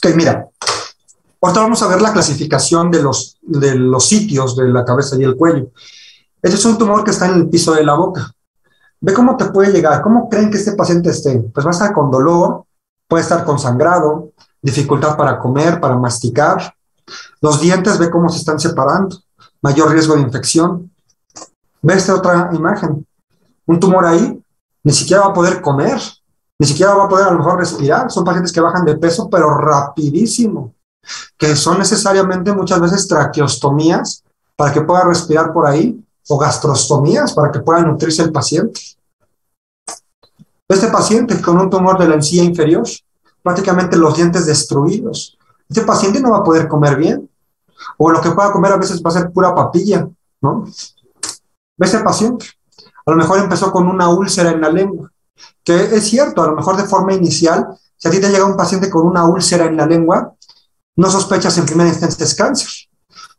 Ok, mira, ahorita vamos a ver la clasificación de los sitios de la cabeza y el cuello. Este es un tumor que está en el piso de la boca. Ve cómo te puede llegar, cómo creen que este paciente esté. Pues va a estar con dolor, puede estar con sangrado, dificultad para comer, para masticar. Los dientes, ve cómo se están separando, mayor riesgo de infección. Ve esta otra imagen, un tumor ahí, ni siquiera va a poder comer, ni siquiera va a poder a lo mejor respirar. Son pacientes que bajan de peso, pero rapidísimo, que son necesariamente muchas veces traqueostomías para que pueda respirar por ahí, o gastrostomías para que pueda nutrirse el paciente. Este paciente con un tumor de la encía inferior, prácticamente los dientes destruidos. Este paciente no va a poder comer bien, o lo que pueda comer a veces va a ser pura papilla, ¿no? Este paciente, a lo mejor empezó con una úlcera en la lengua, que es cierto, a lo mejor de forma inicial, si a ti te llega un paciente con una úlcera en la lengua, no sospechas en primera instancia es cáncer.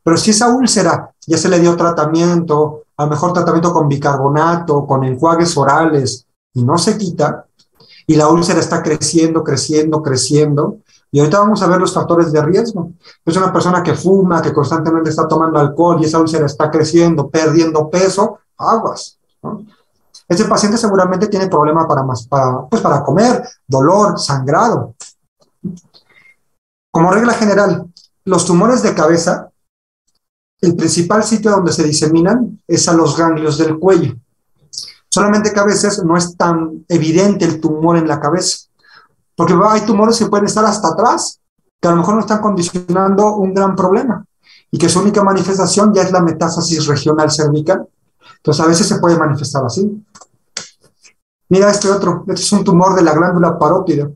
Pero si esa úlcera ya se le dio tratamiento, a lo mejor tratamiento con bicarbonato, con enjuagues orales, y no se quita, y la úlcera está creciendo, creciendo, creciendo, y ahorita vamos a ver los factores de riesgo. Es una persona que fuma, que constantemente está tomando alcohol, y esa úlcera está creciendo, perdiendo peso, aguas, ¿no? Este paciente seguramente tiene problemas para comer, dolor, sangrado. Como regla general, los tumores de cabeza, el principal sitio donde se diseminan es a los ganglios del cuello. Solamente que a veces no es tan evidente el tumor en la cabeza, porque hay tumores que pueden estar hasta atrás, que a lo mejor no están condicionando un gran problema, y que su única manifestación ya es la metástasis regional cervical. Entonces a veces se puede manifestar así. Mira este otro, este es un tumor de la glándula parótida,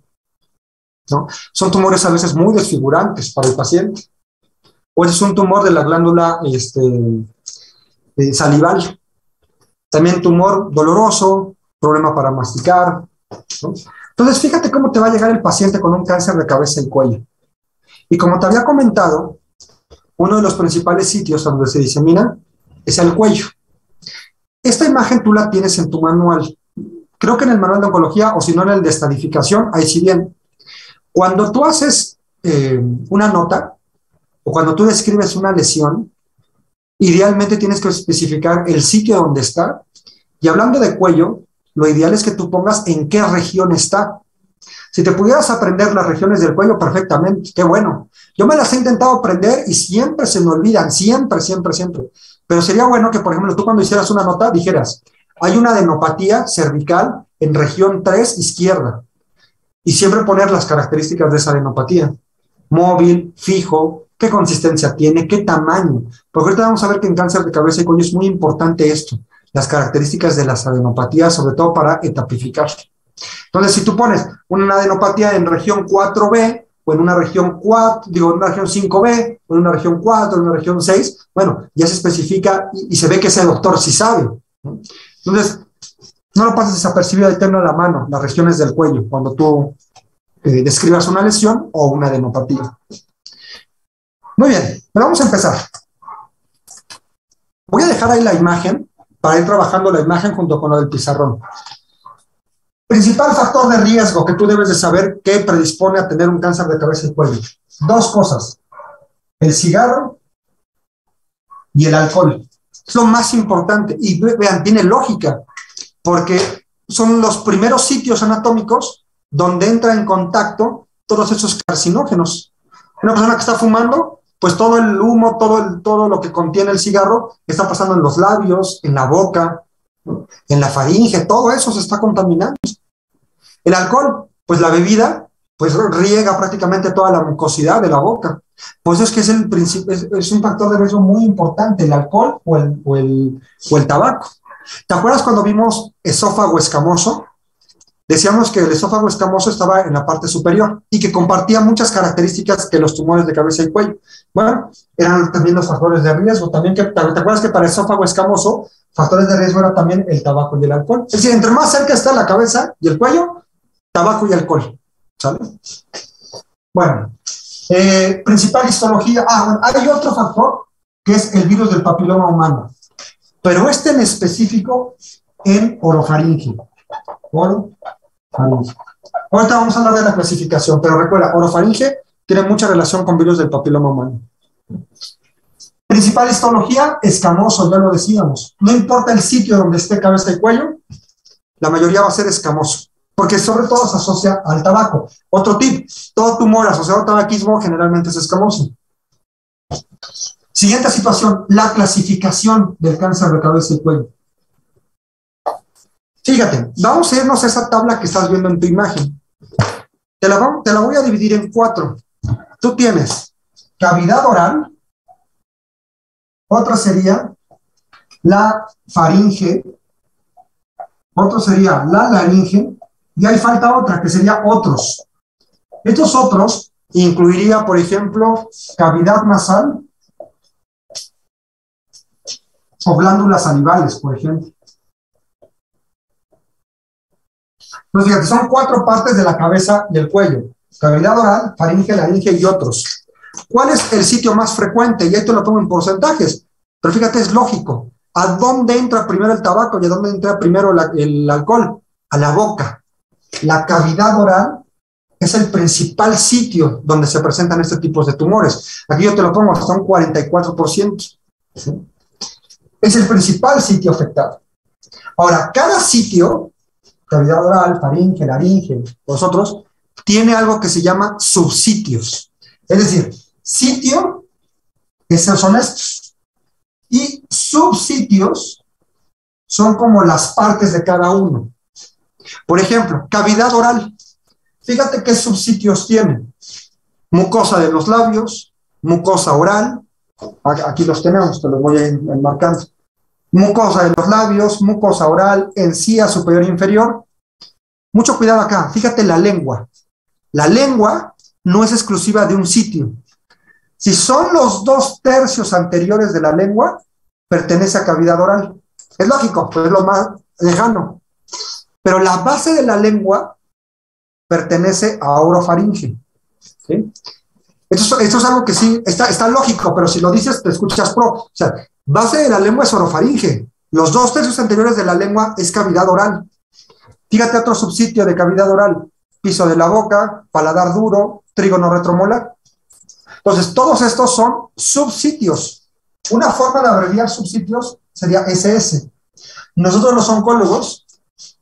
¿no? Son tumores a veces muy desfigurantes para el paciente. O este es un tumor de la glándula salival. También tumor doloroso, problema para masticar, ¿no? Entonces, fíjate cómo te va a llegar el paciente con un cáncer de cabeza y cuello. Y como te había comentado, uno de los principales sitios donde se disemina es el cuello. Esta imagen tú la tienes en tu manual. Creo que en el manual de oncología, o si no en el de estadificación, ahí sí bien. Cuando tú haces una nota, o cuando tú describes una lesión, idealmente tienes que especificar el sitio donde está. Y hablando de cuello, lo ideal es que tú pongas en qué región está. Si te pudieras aprender las regiones del cuello perfectamente, qué bueno. Yo me las he intentado aprender y siempre se me olvidan, siempre, siempre, siempre. Pero sería bueno que, por ejemplo, tú cuando hicieras una nota dijeras, hay una adenopatía cervical en región 3 izquierda. Y siempre poner las características de esa adenopatía. Móvil, fijo, qué consistencia tiene, qué tamaño. Porque ahorita vamos a ver que en cáncer de cabeza y cuello es muy importante esto, las características de las adenopatías, sobre todo para etapificar. Entonces, si tú pones una adenopatía en región 4B, o en una región 4, digo, en una región 5B, o en una región 4, o en una región 6, bueno, ya se especifica y se ve que ese doctor sí sabe, ¿no? Entonces, no lo pases desapercibido, ahí tenlo a la mano, las regiones del cuello, cuando tú describas una lesión o una adenopatía. Muy bien, pero vamos a empezar. Voy a dejar ahí la imagen para ir trabajando la imagen junto con lo del pizarrón. Principal factor de riesgo que tú debes de saber que predispone a tener un cáncer de cabeza y cuello. Dos cosas, el cigarro y el alcohol. Es lo más importante y vean, tiene lógica, porque son los primeros sitios anatómicos donde entra en contacto todos esos carcinógenos. Una persona que está fumando, pues todo el humo, todo lo que contiene el cigarro está pasando en los labios, en la boca, ¿no? En la faringe, todo eso se está contaminando. El alcohol, pues la bebida, pues riega prácticamente toda la mucosidad de la boca. Pues es que es un factor de riesgo muy importante, el alcohol o el tabaco. ¿Te acuerdas cuando vimos esófago escamoso? Decíamos que el esófago escamoso estaba en la parte superior y que compartía muchas características que los tumores de cabeza y cuello. Bueno, eran también los factores de riesgo. También ¿te acuerdas que para el esófago escamoso, factores de riesgo era también el tabaco y el alcohol? Es decir, entre más cerca está la cabeza y el cuello, tabaco y alcohol, ¿sale? Bueno, principal histología. Bueno, hay otro factor que es el virus del papiloma humano, pero este en específico en orofaringe. Orofaringe. Ahorita vamos a hablar de la clasificación, pero recuerda, orofaringe tiene mucha relación con virus del papiloma humano. Principal histología, escamoso, ya lo decíamos. No importa el sitio donde esté cabeza y cuello, la mayoría va a ser escamoso, porque sobre todo se asocia al tabaco. Otro tip, todo tumor asociado al tabaquismo generalmente es escamoso. Siguiente situación, la clasificación del cáncer de cabeza y cuello. Fíjate, vamos a irnos a esa tabla que estás viendo en tu imagen. Te la voy a dividir en 4. Tú tienes cavidad oral, otra sería la faringe, otro sería la laringe, y ahí falta otra, que sería otros. Estos otros incluiría, por ejemplo, cavidad nasal o glándulas salivales, por ejemplo. Entonces, fíjate, son 4 partes de la cabeza y el cuello. Cavidad oral, faringe, laringe y otros. ¿Cuál es el sitio más frecuente? Y ahí te lo pongo en porcentajes. Pero fíjate, es lógico. ¿A dónde entra primero el tabaco y a dónde entra primero el alcohol? A la boca. La cavidad oral es el principal sitio donde se presentan este tipo de tumores. Aquí yo te lo pongo hasta un 44%. ¿Sí? Es el principal sitio afectado. Ahora, cada sitio, cavidad oral, faringe, laringe, vosotros, tiene algo que se llama subsitios. Es decir, sitio, esos son estos. Y subsitios son como las partes de cada uno. Por ejemplo, cavidad oral. Fíjate qué subsitios tiene. Mucosa de los labios, mucosa oral. Aquí los tenemos, te los voy a ir enmarcando. Mucosa de los labios, mucosa oral, encía superior e inferior. Mucho cuidado acá. Fíjate la lengua. La lengua no es exclusiva de un sitio. Si son los 2/3 anteriores de la lengua, pertenece a cavidad oral. Es lógico, pues es lo más lejano. Pero la base de la lengua pertenece a orofaringe. ¿Sí? Esto es algo que sí, está lógico, pero si lo dices te escuchas pro. O sea, base de la lengua es orofaringe. Los 2/3 anteriores de la lengua es cavidad oral. Fíjate otro subsitio de cavidad oral. Piso de la boca, paladar duro, trígono retromolar. Entonces, todos estos son subsitios. Una forma de abreviar subsitios sería SS. Nosotros los oncólogos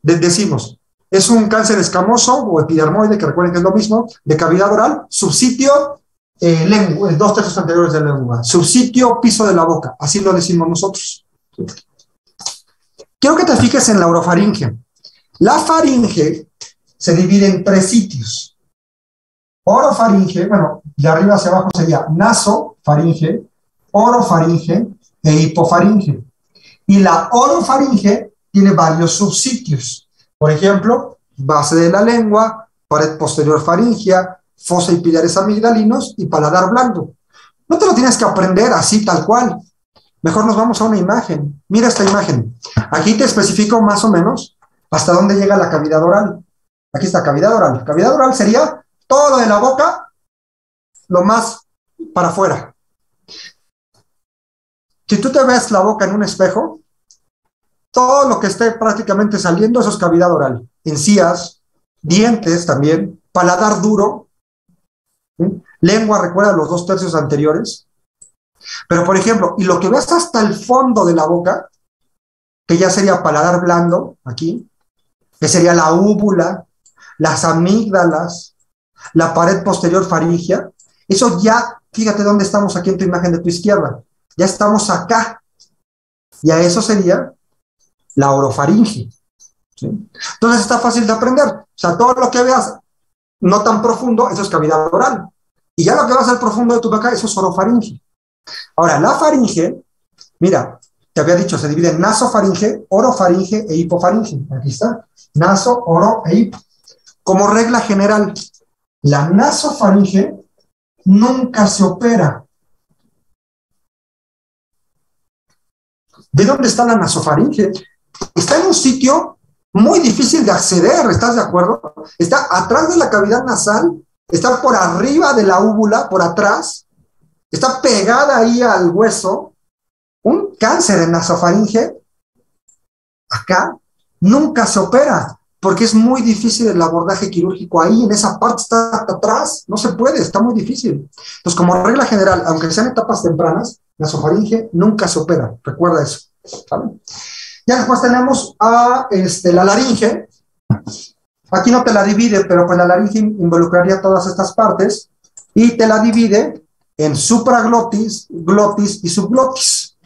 decimos, es un cáncer escamoso o epidermoide, que recuerden que es lo mismo, de cavidad oral, subsitio, lengua, 2/3 anteriores de la lengua, subsitio, piso de la boca, así lo decimos nosotros. Quiero que te fijes en la orofaringe. La faringe se divide en 3 sitios. Orofaringe, bueno, de arriba hacia abajo sería nasofaringe, orofaringe e hipofaringe. Y la orofaringe tiene varios subsitios. Por ejemplo, base de la lengua, pared posterior faringea, fosa y pilares amigdalinos y paladar blando. No te lo tienes que aprender así tal cual. Mejor nos vamos a una imagen. Mira esta imagen. Aquí te especifico más o menos hasta dónde llega la cavidad oral. Aquí está cavidad oral. Cavidad oral sería todo de la boca, lo más para afuera. Si tú te ves la boca en un espejo, todo lo que esté prácticamente saliendo, eso es cavidad oral. Encías, dientes también, paladar duro, ¿sí? Lengua, recuerda los 2/3 anteriores. Pero, por ejemplo, y lo que ves hasta el fondo de la boca, que ya sería paladar blando, aquí, que sería la úvula, las amígdalas, la pared posterior faríngea, eso ya, fíjate dónde estamos aquí en tu imagen de tu izquierda, ya estamos acá, y a eso sería la orofaringe. ¿Sí? Entonces está fácil de aprender, o sea, todo lo que veas no tan profundo, eso es cavidad oral, y ya lo que vas al profundo de tu boca, eso es orofaringe. Ahora, la faringe, mira, te había dicho, se divide en nasofaringe, orofaringe e hipofaringe. Aquí está, naso, oro e hipo. Como regla general, la nasofaringe nunca se opera. ¿De dónde está la nasofaringe? Está en un sitio muy difícil de acceder, ¿estás de acuerdo? Está atrás de la cavidad nasal, está por arriba de la úvula, por atrás, está pegada ahí al hueso. Un cáncer en nasofaringe, acá, nunca se opera. porque es muy difícil el abordaje quirúrgico ahí, en esa parte está atrás, no se puede, está muy difícil. Entonces, como regla general, aunque sean etapas tempranas, la nasofaringe nunca se opera, recuerda eso, ¿vale? Ya después tenemos a la laringe. Aquí no te la divide, pero pues la laringe involucraría todas estas partes y te la divide en supraglotis, glotis y subglotis.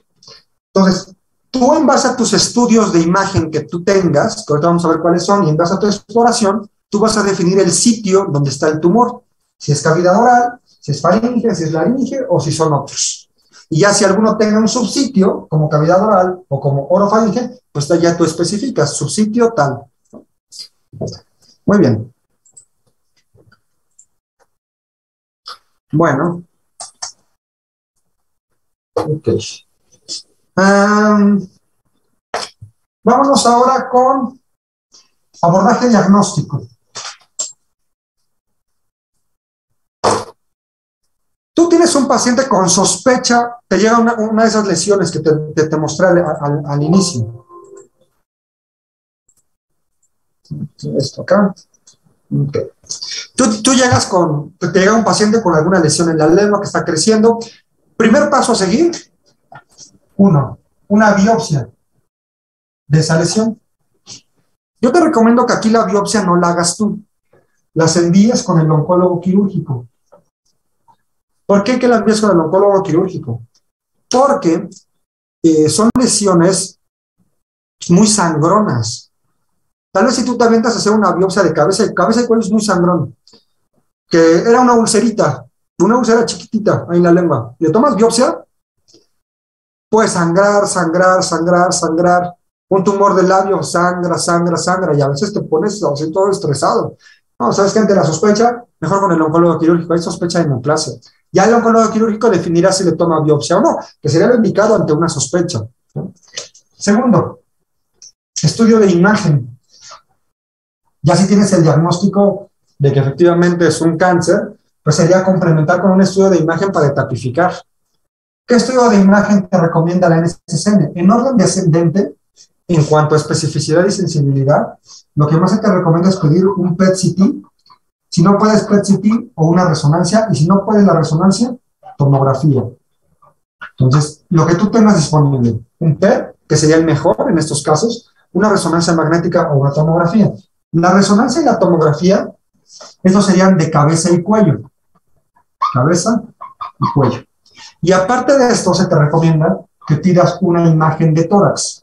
Entonces, tú en base a tus estudios de imagen que tú tengas, que ahorita vamos a ver cuáles son, y en base a tu exploración, tú vas a definir el sitio donde está el tumor. Si es cavidad oral, si es faringe, si es laringe o si son otros. Y ya si alguno tenga un subsitio, como cavidad oral o como orofaringe, pues ya tú especificas, subsitio tal. Muy bien. Bueno. Ok. Vámonos ahora con abordaje diagnóstico. Tú tienes un paciente con sospecha, te llega una de esas lesiones que te mostré al inicio. Esto acá. Okay. Tú llegas te llega un paciente con alguna lesión en la lengua que está creciendo. Primer paso a seguir, una biopsia de esa lesión. Yo te recomiendo que aquí la biopsia no la hagas tú, las envíes con el oncólogo quirúrgico. ¿Por qué que la envíes con el oncólogo quirúrgico? Porque son lesiones muy sangronas. Tal vez si tú te avientas a hacer una biopsia de cabeza y cuello es muy sangrón, que era una úlcera chiquitita ahí en la lengua. Le tomas biopsia, puede sangrar. Un tumor del labio sangra, y a veces te pones así todo estresado. No, ¿sabes qué? Ante la sospecha, mejor con el oncólogo quirúrgico, hay sospecha de neoplasia. Ya el oncólogo quirúrgico definirá si le toma biopsia o no, que sería lo indicado ante una sospecha, ¿no? Segundo, estudio de imagen. Ya si tienes el diagnóstico de que efectivamente es un cáncer, pues sería complementar con un estudio de imagen para etapificar. ¿Qué estudio de imagen te recomienda la NCCN? En orden descendente, en cuanto a especificidad y sensibilidad, lo que más se te recomienda es pedir un PET-CT. Si no puedes PET-CT o una resonancia, y si no puedes la resonancia, tomografía. Entonces, lo que tú tengas disponible, un PET, que sería el mejor en estos casos, una resonancia magnética o una tomografía. La resonancia y la tomografía, esos serían de cabeza y cuello. Cabeza y cuello. Y aparte de esto, se te recomienda que pidas una imagen de tórax.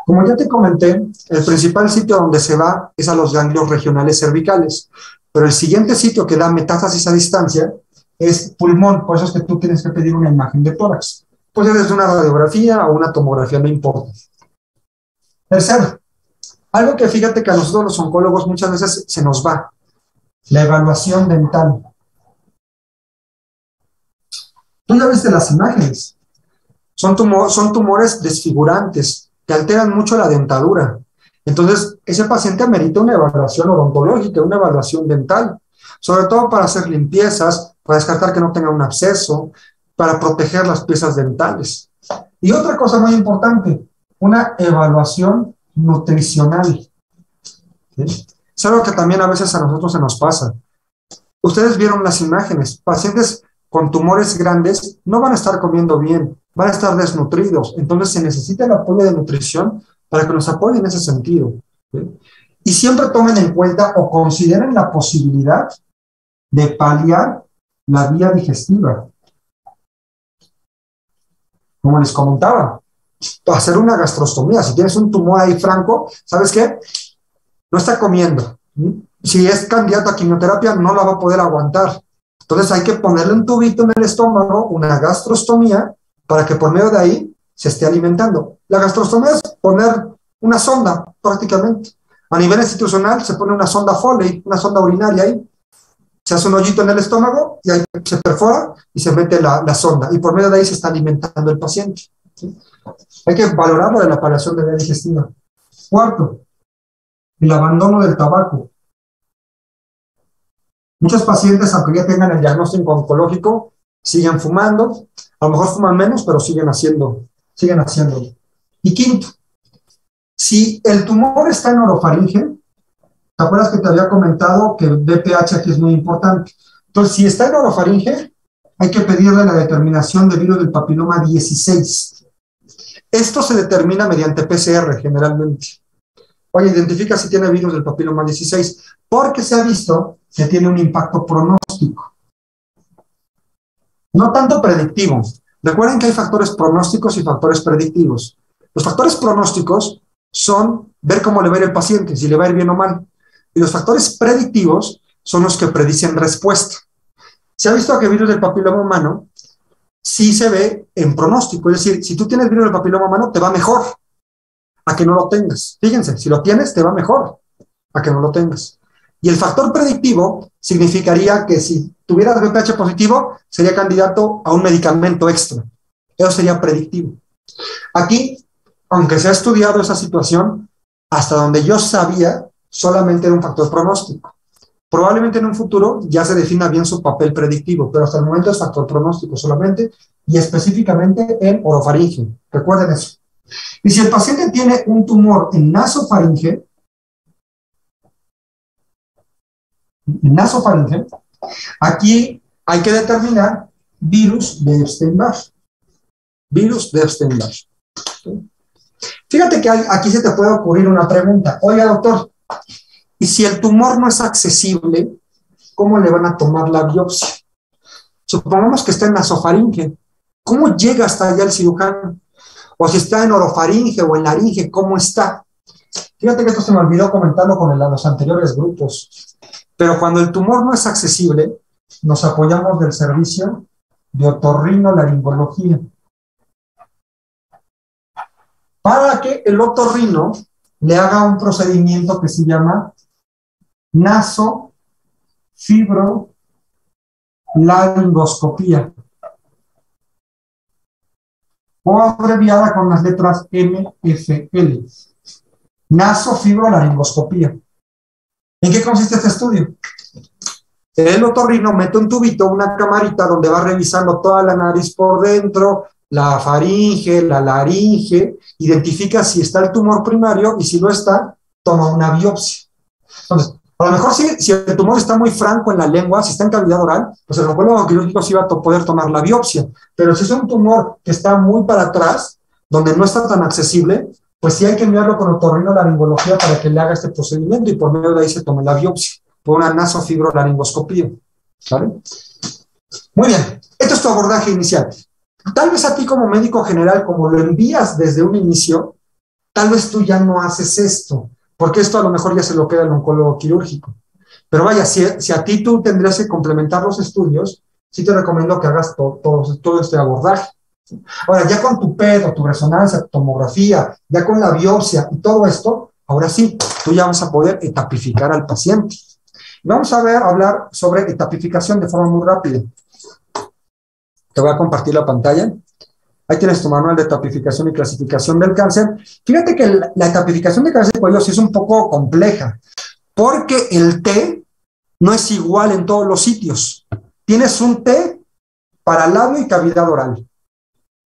Como ya te comenté, el principal sitio donde se va es a los ganglios regionales cervicales, pero el siguiente sitio que da metástasis a distancia es pulmón, por eso es que tú tienes que pedir una imagen de tórax. Puede ser una radiografía o una tomografía, no importa. Tercero, algo que fíjate que a nosotros los oncólogos muchas veces se nos va, la evaluación dental. Tú ya viste las imágenes, son tumores desfigurantes, que alteran mucho la dentadura. Entonces, ese paciente amerita una evaluación odontológica, una evaluación dental, sobre todo para hacer limpiezas, para descartar que no tenga un absceso, para proteger las piezas dentales. Y otra cosa muy importante, una evaluación nutricional. ¿Sí? Es algo que también a veces a nosotros se nos pasa. Ustedes vieron las imágenes, pacientes con tumores grandes no van a estar comiendo bien, van a estar desnutridos, entonces se necesita el apoyo de nutrición para que nos apoyen en ese sentido, ¿sí? Y siempre tomen en cuenta o consideren la posibilidad de paliar la vía digestiva. Como les comentaba, hacer una gastrostomía, si tienes un tumor ahí franco, ¿sabes qué? No está comiendo. Si es candidato a quimioterapia, no la va a poder aguantar. Entonces hay que ponerle un tubito en el estómago, una gastrostomía, para que por medio de ahí se esté alimentando. La gastrostomía es poner una sonda, prácticamente. A nivel institucional se pone una sonda Foley, una sonda urinaria ahí. Se hace un hoyito en el estómago y ahí se perfora y se mete la sonda. Y por medio de ahí se está alimentando el paciente, ¿sí? Hay que valorar lo de la paliación de vía digestiva. Cuarto, el abandono del tabaco. Muchos pacientes, aunque ya tengan el diagnóstico oncológico, siguen fumando, a lo mejor fuman menos, pero siguen haciéndolo. Y quinto, Si el tumor está en orofaringe, ¿te acuerdas que te había comentado que el BPH aquí es muy importante? Entonces, si está en orofaringe, hay que pedirle la determinación de virus del papiloma 16. Esto se determina mediante PCR generalmente. Oye, identifica si tiene virus del papiloma 16, porque se ha visto que tiene un impacto pronóstico. No tanto predictivo. Recuerden que hay factores pronósticos y factores predictivos. Los factores pronósticos son ver cómo le va a ir el paciente, si le va a ir bien o mal. Y los factores predictivos son los que predicen respuesta. Se ha visto que virus del papiloma humano sí se ve en pronóstico. Es decir, si tú tienes virus del papiloma humano, te va mejor a que no lo tengas. Fíjense, si lo tienes, te va mejor a que no lo tengas. Y el factor predictivo significaría que si tuvieras VPH positivo, sería candidato a un medicamento extra. Eso sería predictivo. Aquí, aunque se ha estudiado esa situación, hasta donde yo sabía, solamente era un factor pronóstico. Probablemente en un futuro ya se defina bien su papel predictivo, pero hasta el momento es factor pronóstico solamente y específicamente en orofaringe. Recuerden eso. Y si el paciente tiene un tumor en nasofaringe, aquí hay que determinar virus de Epstein-Barr. Virus de Epstein-Barr. Fíjate que aquí se te puede ocurrir una pregunta. Oiga, doctor, y si el tumor no es accesible, ¿cómo le van a tomar la biopsia? Supongamos que está en nasofaringe. ¿Cómo llega hasta allá el cirujano? O si está en orofaringe o en laringe, ¿cómo está? Fíjate que esto se me olvidó comentarlo con los anteriores grupos. Pero cuando el tumor no es accesible, nos apoyamos del servicio de otorrinolaringología. Para que el otorrino le haga un procedimiento que se llama nasofibrolaringoscopía, o abreviada con las letras NFL. Nasofibrolaringoscopía. ¿En qué consiste este estudio? El otorrino mete un tubito, una camarita donde va revisando toda la nariz por dentro, la faringe, la laringe, identifica si está el tumor primario y si no está, toma una biopsia. Entonces, a lo mejor si el tumor está muy franco en la lengua, si está en cavidad oral, pues el oncólogo quirúrgico sí va a poder tomar la biopsia. Pero si es un tumor que está muy para atrás, donde no está tan accesible, pues sí hay que enviarlo con otorrinolaringología para que le haga este procedimiento y por medio de ahí se tome la biopsia, por una nasofibrolaringoscopía. ¿Vale? Muy bien, esto es tu abordaje inicial. Tal vez a ti como médico general, como lo envías desde un inicio, tal vez tú ya no haces esto, porque esto a lo mejor ya se lo queda el oncólogo quirúrgico. Pero vaya, si a ti tú tendrías que complementar los estudios, sí te recomiendo que hagas todo este abordaje. Ahora, ya con tu PET, tu resonancia, tu tomografía, ya con la biopsia y todo esto, ahora sí, tú ya vas a poder etapificar al paciente. Vamos a hablar sobre etapificación de forma muy rápida. Te voy a compartir la pantalla. Ahí tienes tu manual de etapificación y clasificación del cáncer. Fíjate que la etapificación de cáncer de cuello sí es un poco compleja, porque el T no es igual en todos los sitios. Tienes un T para labio y cavidad oral.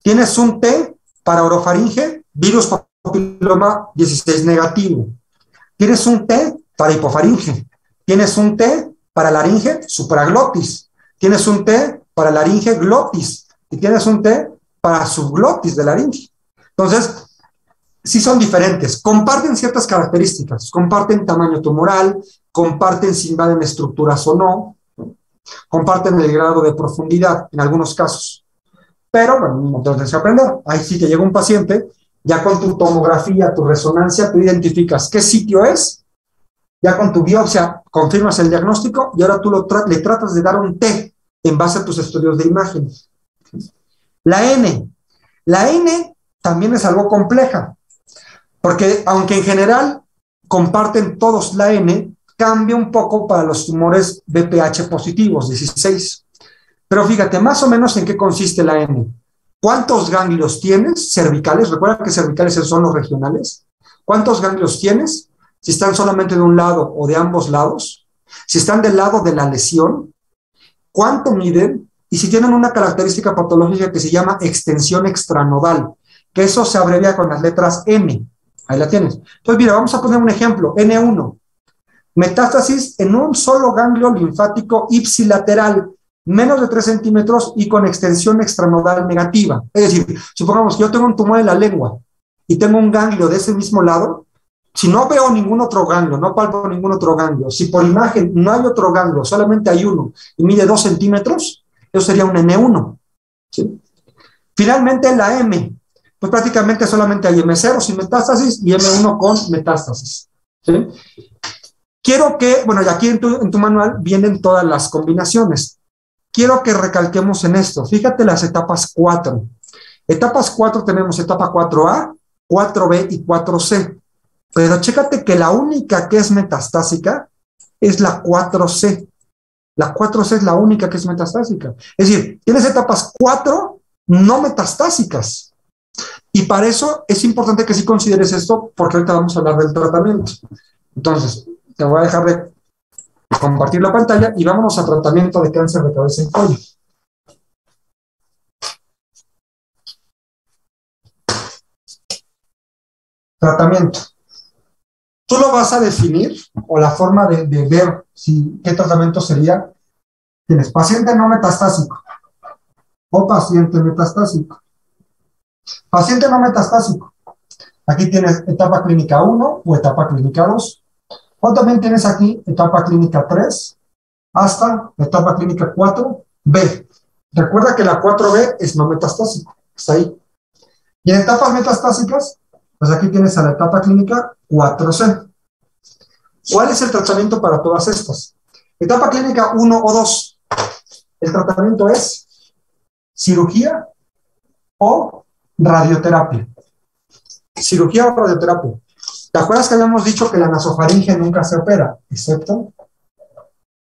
Tienes un T para orofaringe, virus papiloma 16 negativo. Tienes un T para hipofaringe. Tienes un T para laringe, supraglotis. Tienes un T para laringe, glotis. Y tienes un T para subglotis de laringe. Entonces, sí son diferentes. Comparten ciertas características. Comparten tamaño tumoral, comparten si invaden estructuras o no, comparten el grado de profundidad en algunos casos. Pero, bueno, no tienes que aprender. Ahí sí te llega un paciente, ya con tu tomografía, tu resonancia, tú identificas qué sitio es, ya con tu biopsia confirmas el diagnóstico y ahora tú le tratas de dar un T en base a tus estudios de imágenes. La N también es algo compleja, porque aunque en general comparten todos la N, cambia un poco para los tumores BPH positivos, 16. Pero fíjate, más o menos en qué consiste la N. ¿Cuántos ganglios tienes cervicales? Recuerda que cervicales son los regionales. ¿Cuántos ganglios tienes? Si están solamente de un lado o de ambos lados. Si están del lado de la lesión. ¿Cuánto miden? Y si tienen una característica patológica que se llama extensión extranodal, que eso se abrevia con las letras N. Ahí la tienes. Entonces, mira, vamos a poner un ejemplo. N1. Metástasis en un solo ganglio linfático ipsilateral, menos de 3 centímetros y con extensión extranodal negativa. Es decir, supongamos que yo tengo un tumor en la lengua y tengo un ganglio de ese mismo lado. Si no veo ningún otro ganglio, no palpo ningún otro ganglio, si por imagen no hay otro ganglio, solamente hay uno y mide 2 centímetros, eso sería un N1. ¿Sí? Finalmente, la M, pues prácticamente solamente hay M0 sin metástasis y M1 con metástasis. ¿Sí? Quiero que, bueno, y aquí en tu manual vienen todas las combinaciones. Quiero que recalquemos en esto. Fíjate las etapas 4. Etapas 4 tenemos etapa 4A, 4B y 4C. Pero chécate que la única que es metastásica es la 4C. La 4C es la única que es metastásica. Es decir, tienes etapas 4 no metastásicas. Y para eso es importante que sí consideres esto, porque ahorita vamos a hablar del tratamiento. Entonces, te voy a dejar de compartir la pantalla y vámonos a tratamiento de cáncer de cabeza y cuello. Tratamiento. Tú lo vas a definir, o la forma de ver qué tratamiento sería. Tienes paciente no metastásico o paciente metastásico. Paciente no metastásico. Aquí tienes etapa clínica 1 o etapa clínica 2. O también tienes aquí etapa clínica 3 hasta etapa clínica 4B. Recuerda que la 4B es no metastásico. Está ahí. Y en etapas metastásicas, pues aquí tienes a la etapa clínica 4C. ¿Cuál es el tratamiento para todas estas? Etapa clínica 1 o 2. El tratamiento es cirugía o radioterapia. Cirugía o radioterapia. ¿Te acuerdas que habíamos dicho que la nasofaringe nunca se opera? Excepto,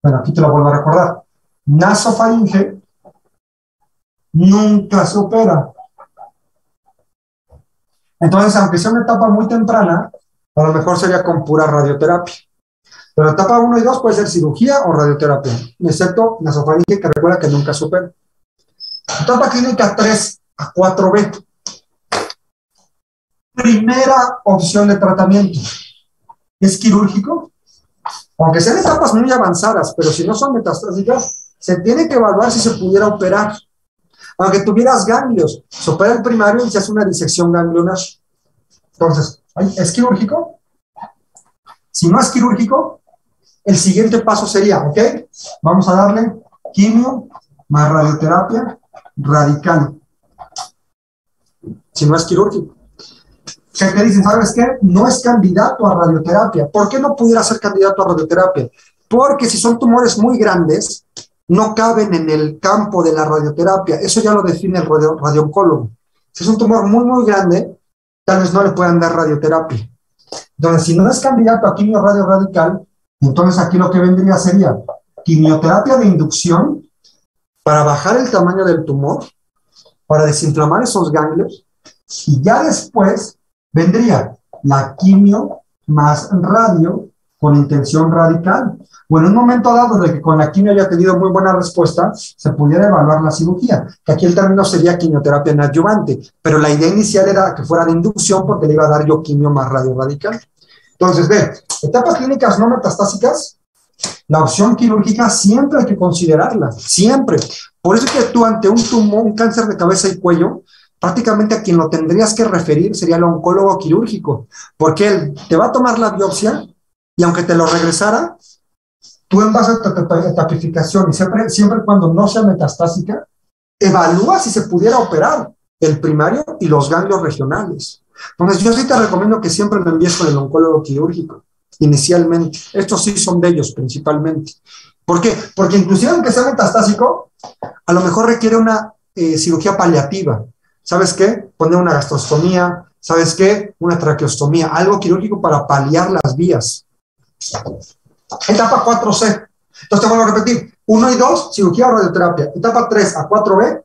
bueno, aquí te lo vuelvo a recordar. Nasofaringe nunca se opera. Entonces, aunque sea una etapa muy temprana, a lo mejor sería con pura radioterapia. Pero etapa 1 y 2 puede ser cirugía o radioterapia, excepto nasofaringe, que recuerda que nunca se opera. Etapa clínica 3 a 4B. Primera opción de tratamiento. ¿Es quirúrgico? Aunque sean etapas muy avanzadas, pero si no son metastásicas, se tiene que evaluar si se pudiera operar. Aunque tuvieras ganglios, se opera el primario y se hace una disección ganglionar. Entonces, ¿es quirúrgico? Si no es quirúrgico, el siguiente paso sería, ¿ok? Vamos a darle quimio más radioterapia radical. Si no es quirúrgico. Que te dicen, ¿sabes qué? No es candidato a radioterapia. ¿Por qué no pudiera ser candidato a radioterapia? Porque si son tumores muy grandes, no caben en el campo de la radioterapia. Eso ya lo define el radiooncólogo. Si es un tumor muy, muy grande, tal vez no le puedan dar radioterapia. Entonces, si no es candidato a quimio radio radical, entonces aquí lo que vendría sería quimioterapia de inducción para bajar el tamaño del tumor, para desinflamar esos ganglios, y ya después vendría la quimio más radio con intención radical. O en un momento dado de que con la quimio haya tenido muy buena respuesta, se pudiera evaluar la cirugía, que aquí el término sería quimioterapia neoadyuvante, pero la idea inicial era que fuera de inducción porque le iba a dar yo quimio más radio radical. Entonces, ve, etapas clínicas no metastásicas, la opción quirúrgica siempre hay que considerarla, siempre. Por eso es que tú ante un tumor, un cáncer de cabeza y cuello, prácticamente a quien lo tendrías que referir sería el oncólogo quirúrgico, porque él te va a tomar la biopsia y aunque te lo regresara, tú en base a tu tapificación y siempre cuando no sea metastásica, evalúa si se pudiera operar el primario y los ganglios regionales. Entonces yo sí te recomiendo que siempre lo envíes con el oncólogo quirúrgico, inicialmente. Estos sí son de ellos principalmente. ¿Por qué? Porque inclusive aunque sea metastásico, a lo mejor requiere una cirugía paliativa. ¿Sabes qué? Poner una gastrostomía, ¿sabes qué? Una traqueostomía, algo quirúrgico para paliar las vías. Etapa 4C. Entonces te vuelvo a repetir. 1 y 2, cirugía o radioterapia. Etapa 3 a 4B,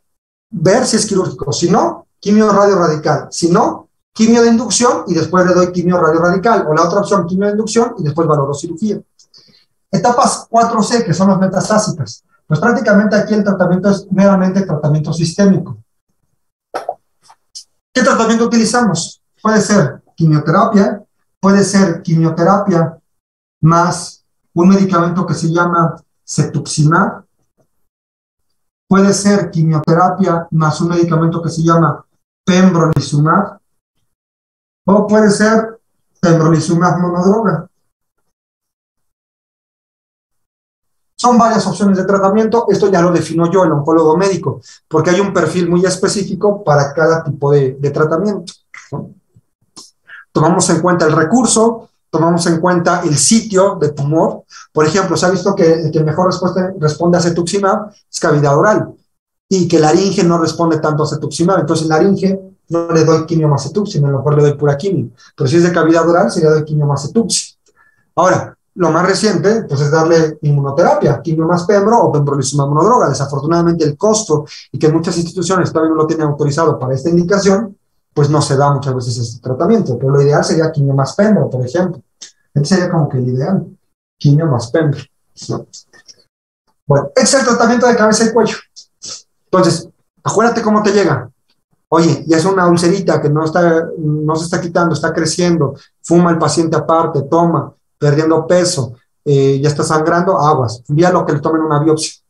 ver si es quirúrgico. Si no, quimio radio radical. Si no, quimio de inducción y después le doy quimio radio radical. O la otra opción, quimio de inducción y después valoro cirugía. Etapas 4C, que son las metastásicas. Pues prácticamente aquí el tratamiento es meramente tratamiento sistémico. ¿Qué tratamiento utilizamos? Puede ser quimioterapia, puede ser quimioterapia más un medicamento que se llama cetuximab, puede ser quimioterapia más un medicamento que se llama pembrolizumab, o puede ser pembrolizumab monodroga. Son varias opciones de tratamiento. Esto ya lo defino yo, el oncólogo médico, porque hay un perfil muy específico para cada tipo de tratamiento, ¿no? Tomamos en cuenta el recurso, tomamos en cuenta el sitio de tumor. Por ejemplo, se ha visto que el que mejor responde a cetuximab es cavidad oral y que laringe no responde tanto a cetuximab. Entonces, en laringe no le doy quimio más cetuximab, a lo mejor le doy pura quimio. Pero si es de cavidad oral, sí le doy quimio más cetuximab. Ahora, lo más reciente, pues es darle inmunoterapia, quimio más pembro o pembrolizumab monodroga. Desafortunadamente, el costo y que muchas instituciones todavía no lo tienen autorizado para esta indicación, pues no se da muchas veces este tratamiento. Pero lo ideal sería quimio más pembro, por ejemplo. Este sería como que el ideal, quimio más pembro, ¿no? Bueno, este es el tratamiento de cabeza y cuello. Entonces, acuérdate cómo te llega. Oye, ya es una ulcerita que no se está quitando, está creciendo, fuma el paciente aparte, toma, perdiendo peso, ya está sangrando, aguas, envíalo que le tomen una biopsia.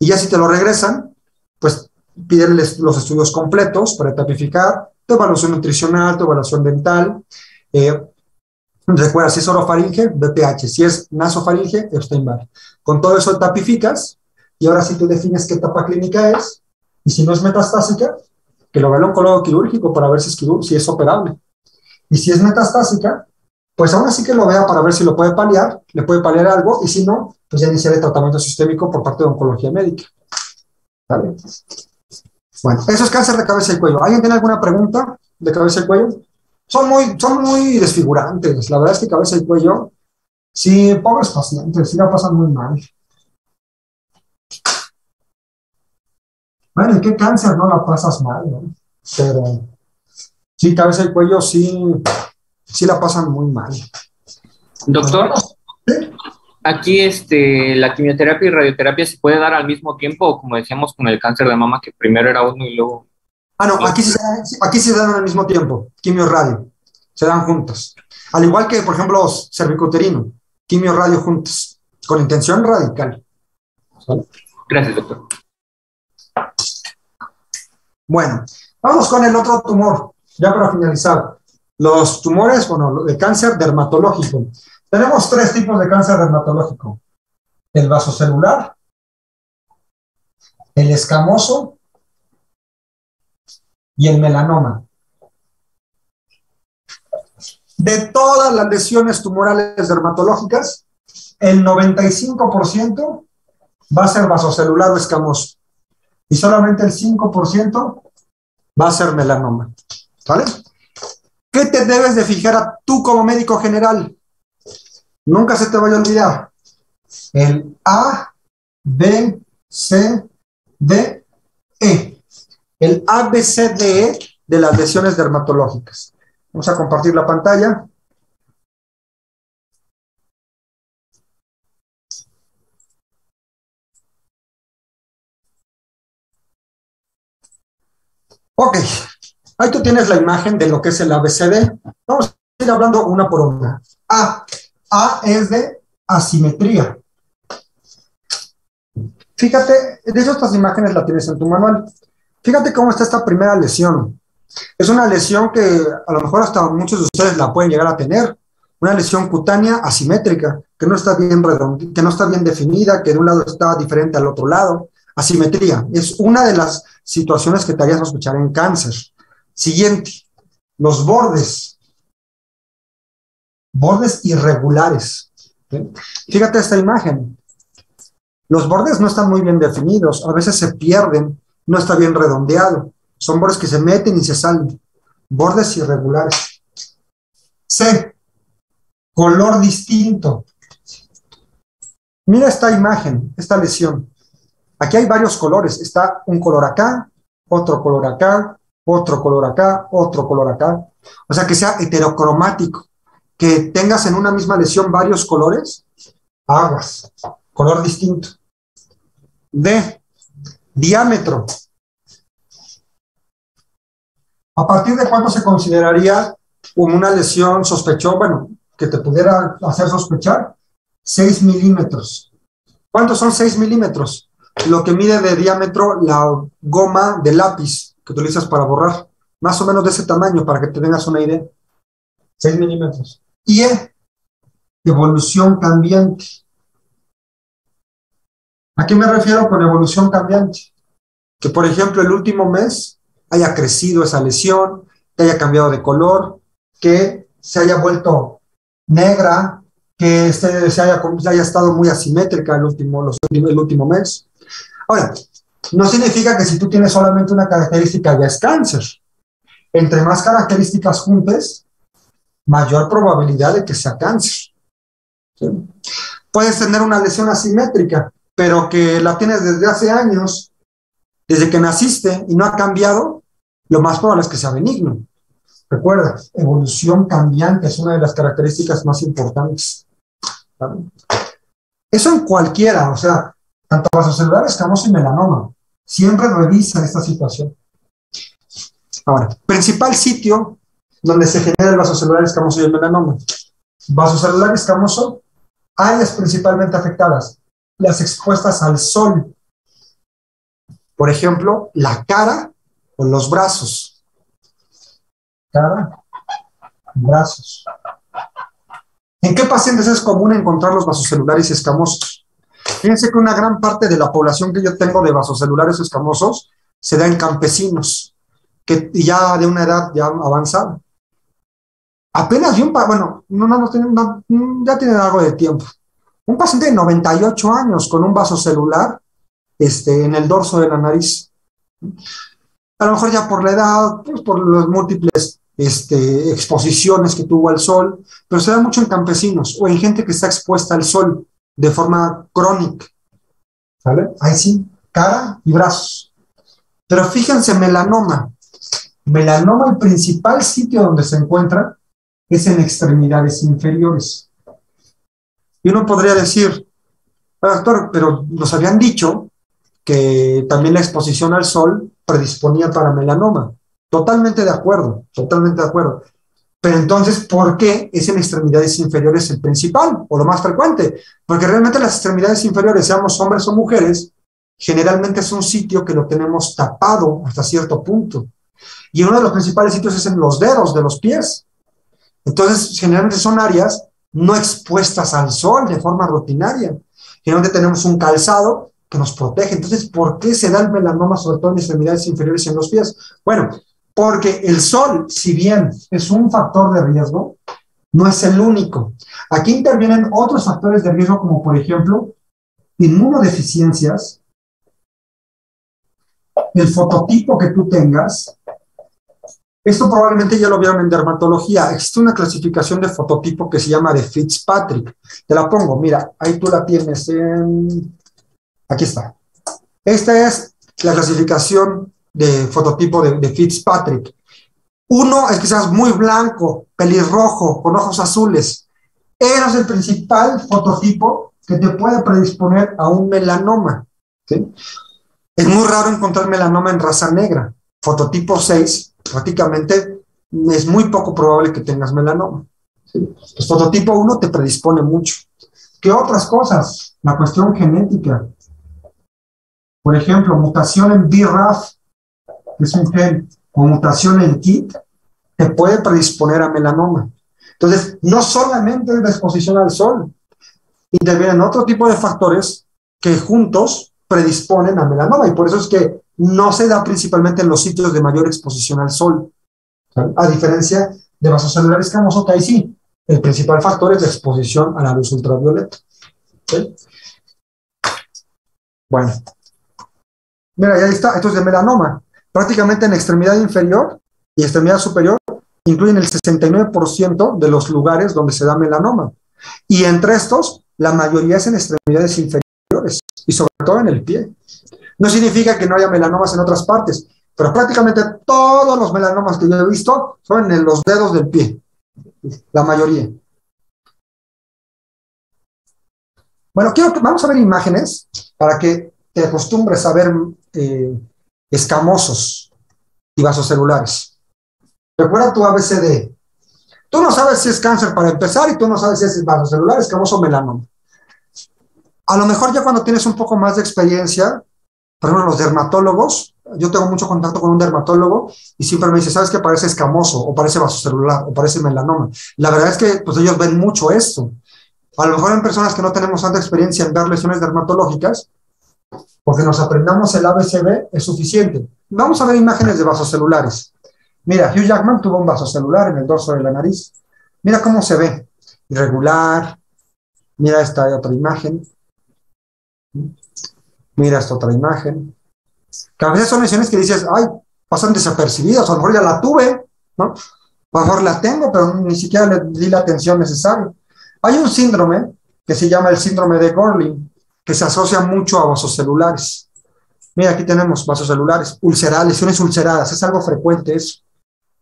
Y ya si te lo regresan, pues pídeles los estudios completos para tapificar, tu evaluación nutricional, tu evaluación dental. Recuerda, si es orofaringe, BPH, si es nasofaringe, Epstein-Barr. Con todo eso tapificas y ahora sí tú defines qué etapa clínica es, y si no es metastásica, que lo vea el oncólogo quirúrgico para ver si es operable. Y si es metastásica, pues aún así que lo vea para ver si lo puede paliar, le puede paliar algo, y si no, pues ya iniciar el tratamiento sistémico por parte de oncología médica. ¿Vale? Bueno, eso es cáncer de cabeza y cuello. ¿Alguien tiene alguna pregunta de cabeza y cuello? Son muy desfigurantes. La verdad es que cabeza y cuello, sí, pobres pacientes, sí la pasan muy mal. Bueno, ¿en qué cáncer no la pasas mal, no? Pero sí, cabeza y cuello sí la pasan muy mal. Doctor, ¿Sí? aquí la quimioterapia y radioterapia se puede dar al mismo tiempo, o como decíamos con el cáncer de mama, que primero era uno y luego... Ah, no, aquí se dan al mismo tiempo, quimio y radio, se dan juntas. Al igual que, por ejemplo, cervicuterino, quimio y radio juntas, con intención radical. ¿Vale? Gracias, doctor. Bueno, vamos con el otro tumor, ya para finalizar. Los tumores, bueno, de cáncer dermatológico. Tenemos 3 tipos de cáncer dermatológico: el vasocelular, el escamoso y el melanoma. De todas las lesiones tumorales dermatológicas, el 95% va a ser vasocelular o escamoso, y solamente el 5% va a ser melanoma. ¿Vale? ¿Qué te debes de fijar a tú como médico general? Nunca se te vaya a olvidar. El A, B, C, D, E. El A, B, C, D, E de las lesiones dermatológicas. Vamos a compartir la pantalla. Ok, ahí tú tienes la imagen de lo que es el ABCD. Vamos a ir hablando una por una. A es de asimetría. Fíjate, de hecho estas imágenes las tienes en tu manual. Fíjate cómo está esta primera lesión. Es una lesión que a lo mejor hasta muchos de ustedes la pueden llegar a tener. Una lesión cutánea asimétrica, que no está bien que no está bien definida, que de un lado está diferente al otro lado. Asimetría es una de las situaciones que te harías sospechar en cáncer. Siguiente, los bordes irregulares. ¿Sí? Fíjate esta imagen. Los bordes no están muy bien definidos, a veces se pierden, no está bien redondeado. Son bordes que se meten y se salen. Bordes irregulares. C, color distinto. Mira esta imagen, esta lesión. Aquí hay varios colores. Está un color acá, otro color acá, otro color acá, otro color acá. O sea, que sea heterocromático. Que tengas en una misma lesión varios colores, aguas, color distinto. D, diámetro. ¿A partir de cuánto se consideraría una lesión sospechó, bueno, que te pudiera hacer sospechar, 6 milímetros. ¿Cuántos son 6 milímetros? Lo que mide de diámetro la goma de lápiz que utilizas para borrar. Más o menos de ese tamaño, para que te tengas una idea. 6 milímetros. Y evolución cambiante. ¿A qué me refiero con evolución cambiante? Que, por ejemplo, el último mes haya crecido esa lesión, que haya cambiado de color, que se haya vuelto negra, que se haya estado muy asimétrica el último mes. Ahora, no significa que si tú tienes solamente una característica ya es cáncer. Entre más características juntes, mayor probabilidad de que sea cáncer. ¿Sí? Puedes tener una lesión asimétrica, pero que la tienes desde hace años, desde que naciste y no ha cambiado, lo más probable es que sea benigno. Recuerda, evolución cambiante es una de las características más importantes. ¿Vale? Eso en cualquiera, o sea, tanto vasocelular, escamoso y melanoma. Siempre revisa esta situación. Ahora, principal sitio donde se genera el vasocelular escamoso y el melanoma. Vasocelular escamoso, áreas principalmente afectadas, las expuestas al sol. Por ejemplo, la cara o los brazos. Cara, brazos. ¿En qué pacientes es común encontrar los vasocelulares escamosos? Fíjense que una gran parte de la población que yo tengo de vasocelulares escamosos se da en campesinos, que ya de una edad ya avanzada. Apenas vi bueno, ya tiene algo de tiempo. Un paciente de 98 años con un vasocelular en el dorso de la nariz. A lo mejor ya por la edad, pues por las múltiples exposiciones que tuvo al sol, pero se da mucho en campesinos o en gente que está expuesta al sol de forma crónica. ¿Vale? Ahí sí, cara y brazos. Pero fíjense, melanoma. Melanoma, el principal sitio donde se encuentra es en extremidades inferiores. Y uno podría decir, doctor, pero nos habían dicho que también la exposición al sol predisponía para melanoma. Totalmente de acuerdo, totalmente de acuerdo. Pero entonces, ¿por qué es en extremidades inferiores el principal o lo más frecuente? Porque realmente las extremidades inferiores, seamos hombres o mujeres, generalmente es un sitio que lo tenemos tapado hasta cierto punto. Y uno de los principales sitios es en los dedos de los pies. Entonces, generalmente son áreas no expuestas al sol de forma rutinaria. Generalmente tenemos un calzado que nos protege. Entonces, ¿por qué se da el melanoma, sobre todo en extremidades inferiores y en los pies? Bueno, porque el sol, si bien es un factor de riesgo, no es el único. Aquí intervienen otros factores de riesgo, como por ejemplo, inmunodeficiencias, el fototipo que tú tengas. Esto probablemente ya lo vieron en dermatología. Existe una clasificación de fototipo que se llama de Fitzpatrick. Te la pongo, mira, ahí tú la tienes en... Aquí está. Esta es la clasificación de fototipo de Fitzpatrick. Uno es que seas muy blanco, pelirrojo, con ojos azules. Ese es el principal fototipo que te puede predisponer a un melanoma. ¿Sí? Es muy raro encontrar melanoma en raza negra. Fototipo 6, prácticamente es muy poco probable que tengas melanoma. ¿Sí? Pues fototipo 1 te predispone mucho. ¿Qué otras cosas? La cuestión genética. Por ejemplo, mutación en BRAF, que es un gen, o mutación en KIT, te puede predisponer a melanoma. Entonces, no solamente es la exposición al sol, intervienen otro tipo de factores que juntos predisponen a melanoma, y por eso es que no se da principalmente en los sitios de mayor exposición al sol. ¿Sí? A diferencia de vasocelular escamoso, que ahí sí, el principal factor es la exposición a la luz ultravioleta. ¿Sí? Bueno. Mira, ya está, esto es de melanoma. Prácticamente en extremidad inferior y extremidad superior incluyen el 69% de los lugares donde se da melanoma. Y entre estos, la mayoría es en extremidades inferiores y sobre todo en el pie. No significa que no haya melanomas en otras partes, pero prácticamente todos los melanomas que yo he visto son en los dedos del pie, la mayoría. Bueno, vamos a ver imágenes para que te acostumbres a ver escamosos y vasocelulares. Recuerda tu ABCD. Tú no sabes si es cáncer para empezar y tú no sabes si es vasocelular, escamoso o melanoma. A lo mejor ya cuando tienes un poco más de experiencia, por ejemplo, los dermatólogos, yo tengo mucho contacto con un dermatólogo y siempre me dice, ¿sabes qué? Parece escamoso, o parece vasocelular, o parece melanoma. La verdad es que pues, ellos ven mucho esto. A lo mejor en personas que no tenemos tanta experiencia en ver lesiones dermatológicas, porque nos aprendamos el ABCB es suficiente. Vamos a ver imágenes de vasocelulares. Mira, Hugh Jackman tuvo un vasocelular en el dorso de la nariz. Mira cómo se ve. Irregular. Mira esta otra imagen. Mira esta otra imagen. Que a veces son lesiones que dices, ay, pasan desapercibidas, a lo mejor ya la tuve, ¿no? A lo mejor la tengo, pero ni siquiera le di la atención necesaria. Hay un síndrome que se llama el síndrome de Gorlin, que se asocia mucho a vasocelulares. Mira, aquí tenemos vasocelulares, ulceradas, lesiones ulceradas, es algo frecuente eso.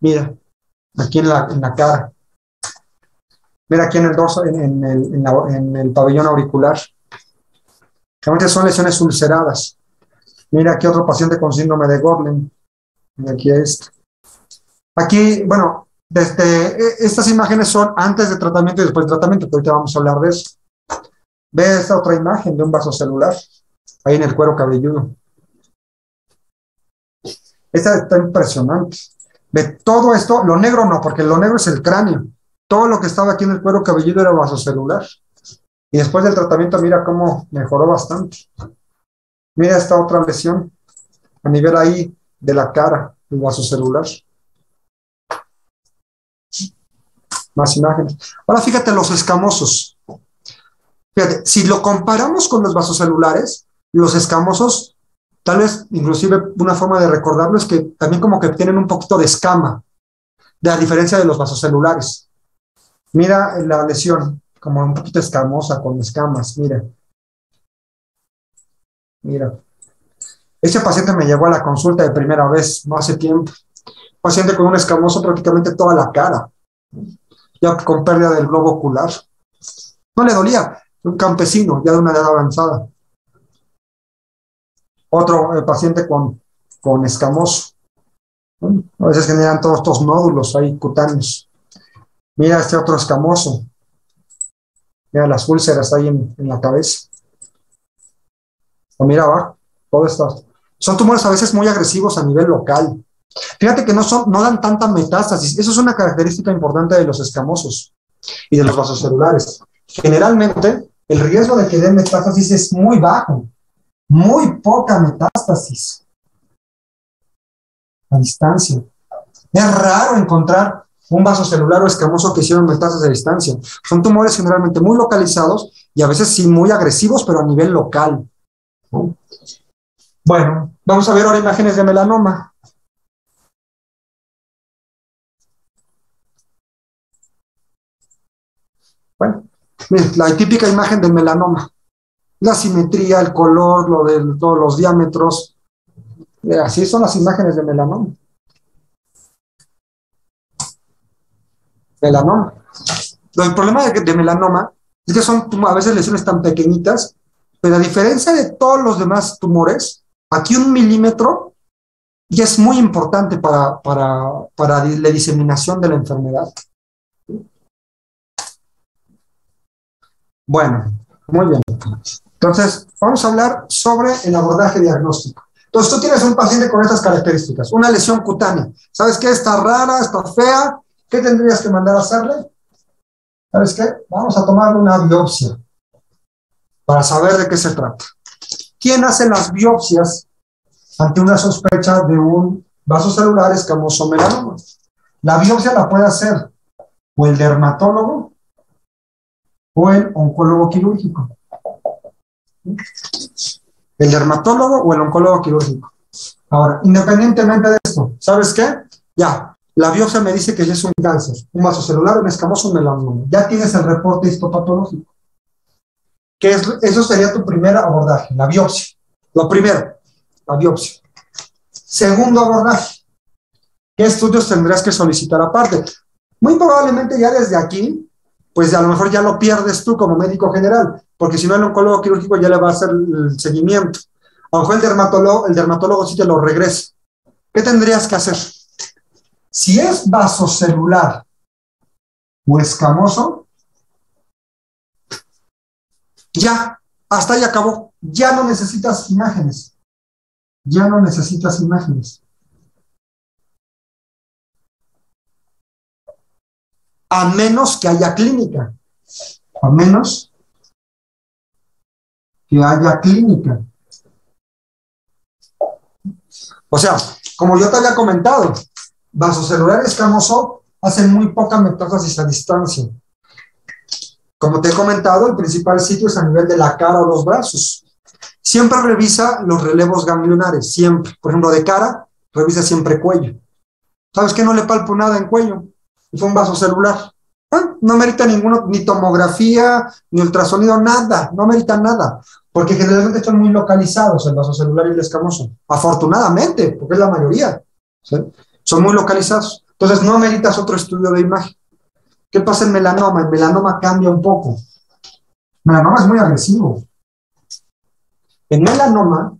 Mira, aquí en la cara. Mira aquí en el dorso, en el pabellón auricular. Realmente son lesiones ulceradas. Mira aquí otro paciente con síndrome de Gorlin. Y aquí este. Aquí, bueno, estas imágenes son antes de tratamiento y después de tratamiento, que ahorita vamos a hablar de eso. Ve esta otra imagen de un vasocelular, ahí en el cuero cabelludo. Esta está impresionante. Ve todo esto, lo negro no, porque lo negro es el cráneo. Todo lo que estaba aquí en el cuero cabelludo era vasocelular. Y después del tratamiento, mira cómo mejoró bastante. Mira esta otra lesión a nivel ahí de la cara, el vasocelular. Más imágenes. Ahora fíjate los escamosos. Fíjate, si lo comparamos con los vasocelulares, los escamosos, tal vez inclusive una forma de recordarlo es que también como que tienen un poquito de escama, de a diferencia de los vasocelulares. Mira la lesión, como un poquito escamosa, con escamas, mira. Mira. Ese paciente me llegó a la consulta de primera vez, no hace tiempo. Paciente con un escamoso prácticamente toda la cara, ya con pérdida del globo ocular. No le dolía, un campesino, ya de una edad avanzada. Otro paciente con escamoso. A veces generan todos estos nódulos ahí cutáneos. Mira este otro escamoso. Mira las úlceras ahí en la cabeza. O mira abajo, todo esto. Son tumores a veces muy agresivos a nivel local. Fíjate que no dan tanta metástasis. Eso es una característica importante de los escamosos y de los vasocelulares. Generalmente, el riesgo de que den metástasis es muy bajo. Muy poca metástasis a distancia. Es raro encontrar un vasocelular o escamoso que hicieron metástasis a distancia. Son tumores generalmente muy localizados y a veces sí muy agresivos, pero a nivel local, ¿no? Bueno, vamos a ver ahora imágenes de melanoma. Bueno, miren, la típica imagen del melanoma. La simetría, el color, lo de todos los diámetros. Así son las imágenes de melanoma. Melanoma. El problema de melanoma es que son a veces lesiones tan pequeñitas, pero a diferencia de todos los demás tumores, aquí 1 milímetro ya es muy importante para la diseminación de la enfermedad. Bueno, muy bien. Entonces, vamos a hablar sobre el abordaje diagnóstico. Entonces, tú tienes un paciente con estas características, una lesión cutánea. ¿Sabes qué? Está rara, está fea. ¿Qué tendrías que mandar a hacerle? ¿Sabes qué? Vamos a tomarle una biopsia para saber de qué se trata. ¿Quién hace las biopsias ante una sospecha de un vasocelular escamoso melanoma? La biopsia la puede hacer o el dermatólogo o el oncólogo quirúrgico. El dermatólogo o el oncólogo quirúrgico. Ahora, independientemente de esto, ¿sabes qué? Ya, la biopsia me dice que ya es un cáncer, un vasocelular, un escamoso, un melanoma. Ya tienes el reporte histopatológico. Eso sería tu primer abordaje, la biopsia. Lo primero, la biopsia. Segundo abordaje, ¿qué estudios tendrás que solicitar aparte? Muy probablemente ya desde aquí, pues a lo mejor ya lo pierdes tú como médico general, porque si no el oncólogo quirúrgico ya le va a hacer el seguimiento. A lo mejor el dermatólogo sí te lo regresa. ¿Qué tendrías que hacer? Si es vasocelular o escamoso, ya, hasta ahí acabó. Ya no necesitas imágenes. Ya no necesitas imágenes. A menos que haya clínica. A menos que haya clínica. O sea, como yo te había comentado, vasocelular escamoso hacen muy poca metástasis a distancia. Como te he comentado, el principal sitio es a nivel de la cara o los brazos. Siempre revisa los relevos ganglionares, siempre. Por ejemplo, de cara, revisa siempre cuello. ¿Sabes qué? No le palpo nada en cuello. Fue un vaso celular. No merita ninguno, ni tomografía, ni ultrasonido, nada. No merita nada. Porque generalmente están muy localizados el vaso celular y el escamoso. Afortunadamente, porque es la mayoría. ¿Sí? Son muy localizados. Entonces, no meritas otro estudio de imagen. ¿Qué pasa en melanoma? El melanoma cambia un poco. El melanoma es muy agresivo. En melanoma,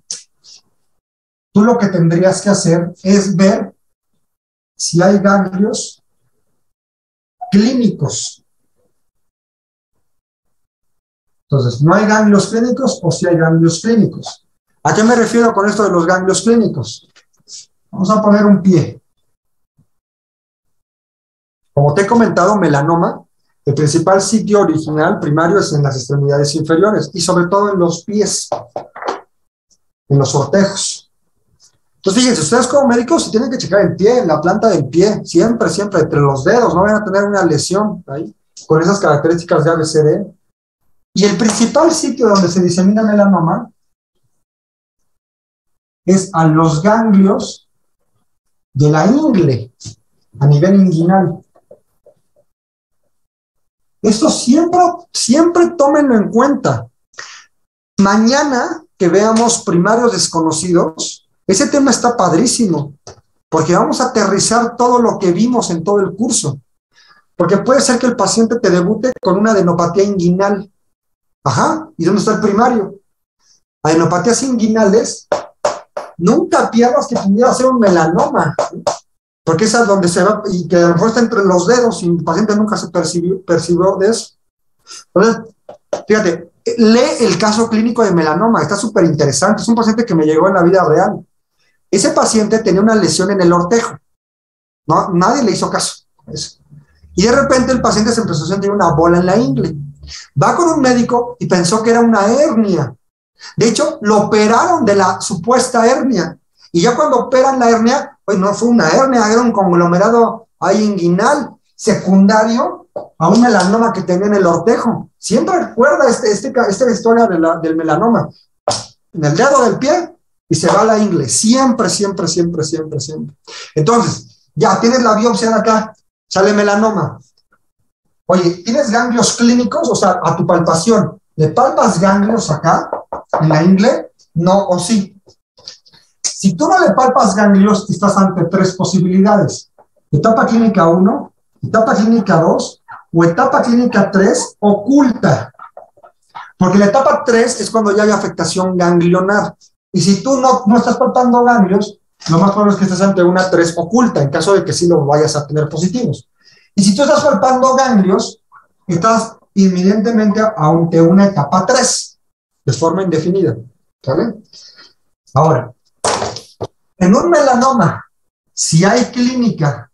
tú lo que tendrías que hacer es ver si hay ganglios clínicos. Entonces, ¿no hay ganglios clínicos o si hay ganglios clínicos? ¿A qué me refiero con esto de los ganglios clínicos? Vamos a poner un pie. Como te he comentado, melanoma, el principal sitio original primario es en las extremidades inferiores y sobre todo en los pies, en los ortejos. Entonces, fíjense, ustedes como médicos se tienen que checar el pie, la planta del pie, siempre, siempre, entre los dedos, no van a tener una lesión ahí, con esas características de ABCD. Y el principal sitio donde se disemina melanoma es a los ganglios de la ingle, a nivel inguinal. Esto siempre, siempre tómenlo en cuenta. Mañana que veamos primarios desconocidos, ese tema está padrísimo, porque vamos a aterrizar todo lo que vimos en todo el curso. Porque puede ser que el paciente te debute con una adenopatía inguinal. Ajá, ¿y dónde está el primario? Adenopatías inguinales, nunca pierdas que pudiera ser un melanoma, porque esa es donde se va, y que a lo mejor está entre los dedos, y el paciente nunca se percibió de eso. Entonces, fíjate, lee el caso clínico de melanoma, está súper interesante, es un paciente que me llegó en la vida real. Ese paciente tenía una lesión en el ortejo, ¿no? Nadie le hizo caso a eso. Y de repente el paciente se empezó a sentir una bola en la ingle. Va con un médico y pensó que era una hernia. De hecho, lo operaron de la supuesta hernia. Y ya cuando operan la hernia, pues no fue una hernia, era un conglomerado ahí inguinal, secundario a un melanoma que tenía en el ortejo. Siempre recuerda esta historia del melanoma. En el dedo del pie y se va a la ingle. Siempre, siempre, siempre, siempre, siempre. Entonces, ya tienes la biopsia de acá, sale melanoma. Oye, ¿tienes ganglios clínicos? O sea, a tu palpación, ¿le palpas ganglios acá, en la ingle? No o sí. Si tú no le palpas ganglios, estás ante tres posibilidades. Etapa clínica 1, etapa clínica 2 o etapa clínica 3 oculta. Porque la etapa 3 es cuando ya hay afectación ganglionar. Y si tú no estás palpando ganglios, lo más probable es que estés ante una 3 oculta, en caso de que sí lo vayas a tener positivos. Y si tú estás palpando ganglios, estás inminentemente ante una etapa 3, de forma indefinida. ¿Sale? Ahora, en un melanoma, si hay clínica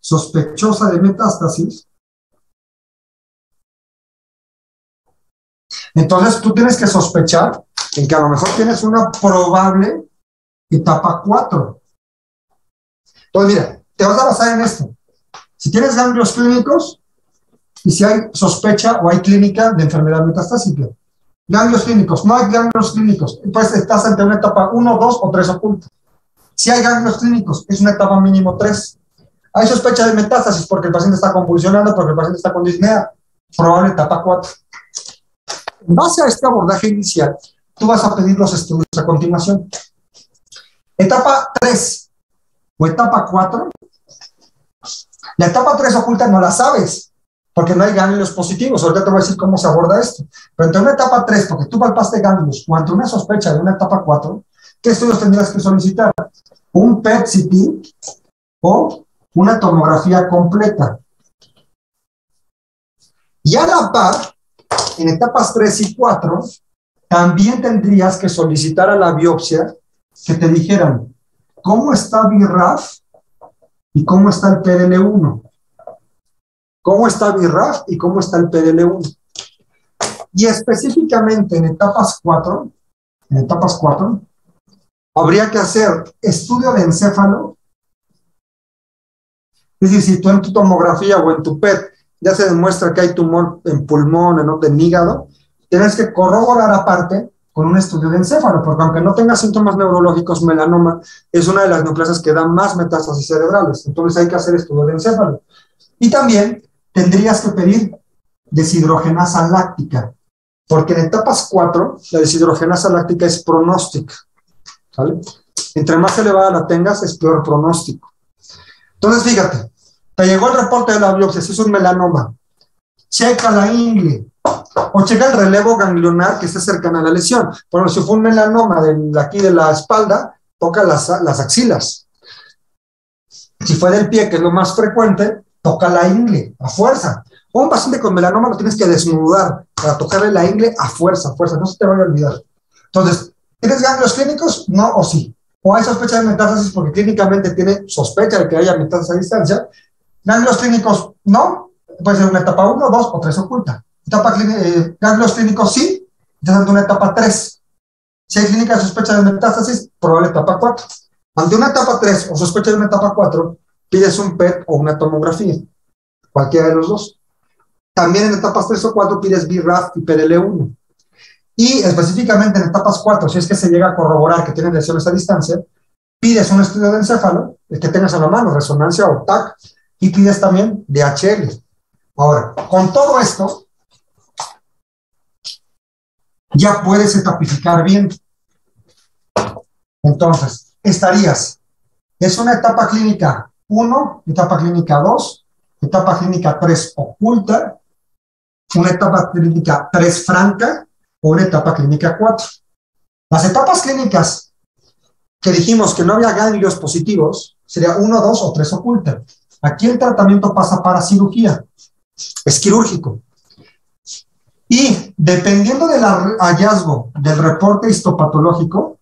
sospechosa de metástasis, entonces tú tienes que sospechar en que a lo mejor tienes una probable etapa 4. Entonces, mira, te vas a basar en esto. Si tienes ganglios clínicos y si hay sospecha o hay clínica de enfermedad metastásica. Ganglios clínicos, no hay ganglios clínicos, pues estás ante una etapa 1, 2 o 3 oculta. Si hay ganglios clínicos, es una etapa mínimo 3. Hay sospecha de metástasis porque el paciente está convulsionando, porque el paciente está con disnea, probable etapa 4. En base a este abordaje inicial, tú vas a pedir los estudios a continuación. Etapa 3 o etapa 4. La etapa 3 oculta no la sabes, porque no hay ganglios positivos. Ahorita te voy a decir cómo se aborda esto. Pero entre una etapa 3, porque tú palpaste ganglios, o ante una sospecha de una etapa 4, ¿qué estudios tendrías que solicitar? Un PET-CT o una tomografía completa. Y a la par, en etapas 3 y 4, también tendrías que solicitar a la biopsia que te dijeran cómo está BRAF y cómo está el PDL1. Cómo está BRAF y cómo está el PDL1. Y específicamente en etapas 4, habría que hacer estudio de encéfalo. Es decir, si tú en tu tomografía o en tu PET ya se demuestra que hay tumor en pulmón, en hígado, tienes que corroborar aparte con un estudio de encéfalo, porque aunque no tenga síntomas neurológicos, melanoma es una de las neoplasias que da más metástasis cerebrales. Entonces hay que hacer estudio de encéfalo. Y también tendrías que pedir deshidrogenasa láctica, porque en etapas 4, la deshidrogenasa láctica es pronóstica, ¿vale? Entre más elevada la tengas, es peor pronóstico. Entonces, fíjate, te llegó el reporte de la biopsia, si es un melanoma, checa la ingle, o checa el relevo ganglionar que esté cercana a la lesión. Por ejemplo, si fue un melanoma de aquí de la espalda, toca las axilas. Si fue del pie, que es lo más frecuente, toca la ingle, a fuerza. O un paciente con melanoma lo tienes que desnudar para tocarle la ingle a fuerza, no se te vaya a olvidar. Entonces, ¿tienes ganglios clínicos? No o sí. O hay sospecha de metástasis porque clínicamente tiene sospecha de que haya metástasis a distancia. Ganglios clínicos, no. Puede ser una etapa 1, 2 o 3 oculta. Ganglios clínicos, sí. Estás ante una etapa 3. Si hay clínica de sospecha de metástasis, probable etapa 4. Ante una etapa 3 o sospecha de una etapa 4, pides un PET o una tomografía. Cualquiera de los dos. También en etapas 3 o 4 pides BRAF y PDL1. Y específicamente en etapas 4, si es que se llega a corroborar que tienen lesiones a distancia, pides un estudio de encéfalo, el que tengas a la mano, resonancia o TAC, y pides también DHL. Ahora, con todo esto, ya puedes etapificar bien. Entonces, es una etapa clínica 1, etapa clínica 2, etapa clínica 3 oculta, una etapa clínica 3 franca o una etapa clínica 4. Las etapas clínicas que dijimos que no había ganglios positivos sería 1, 2 o 3 oculta. Aquí el tratamiento pasa para cirugía, es quirúrgico. Y dependiendo del hallazgo del reporte histopatológico,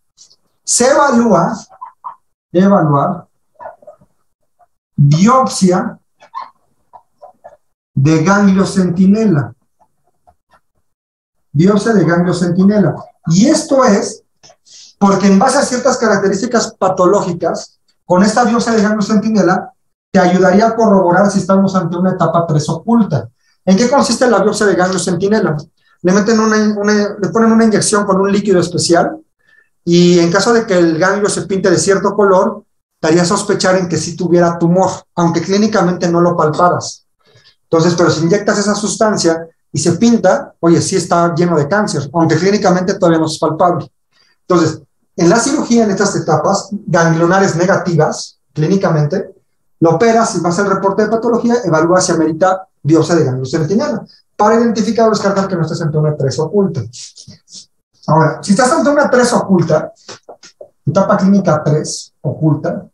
se evalúa biopsia de ganglio centinela. Biopsia de ganglio centinela. Y esto es porque en base a ciertas características patológicas, con esta biopsia de ganglio centinela, te ayudaría a corroborar si estamos ante una etapa 3 oculta. ¿En qué consiste la biopsia de ganglio centinela? Le ponen una inyección con un líquido especial y en caso de que el ganglio se pinte de cierto color, te haría sospechar en que sí tuviera tumor, aunque clínicamente no lo palparas. Entonces, pero si inyectas esa sustancia y se pinta, oye, sí está lleno de cáncer, aunque clínicamente todavía no es palpable. Entonces, en la cirugía, en estas etapas ganglionares negativas, clínicamente, lo operas y vas al reporte de patología, evalúas si amerita biopsia de ganglio centinela, para identificar o descartar que no estés ante una 3 oculta. Ahora, si estás ante una 3 oculta, etapa clínica 3 oculta,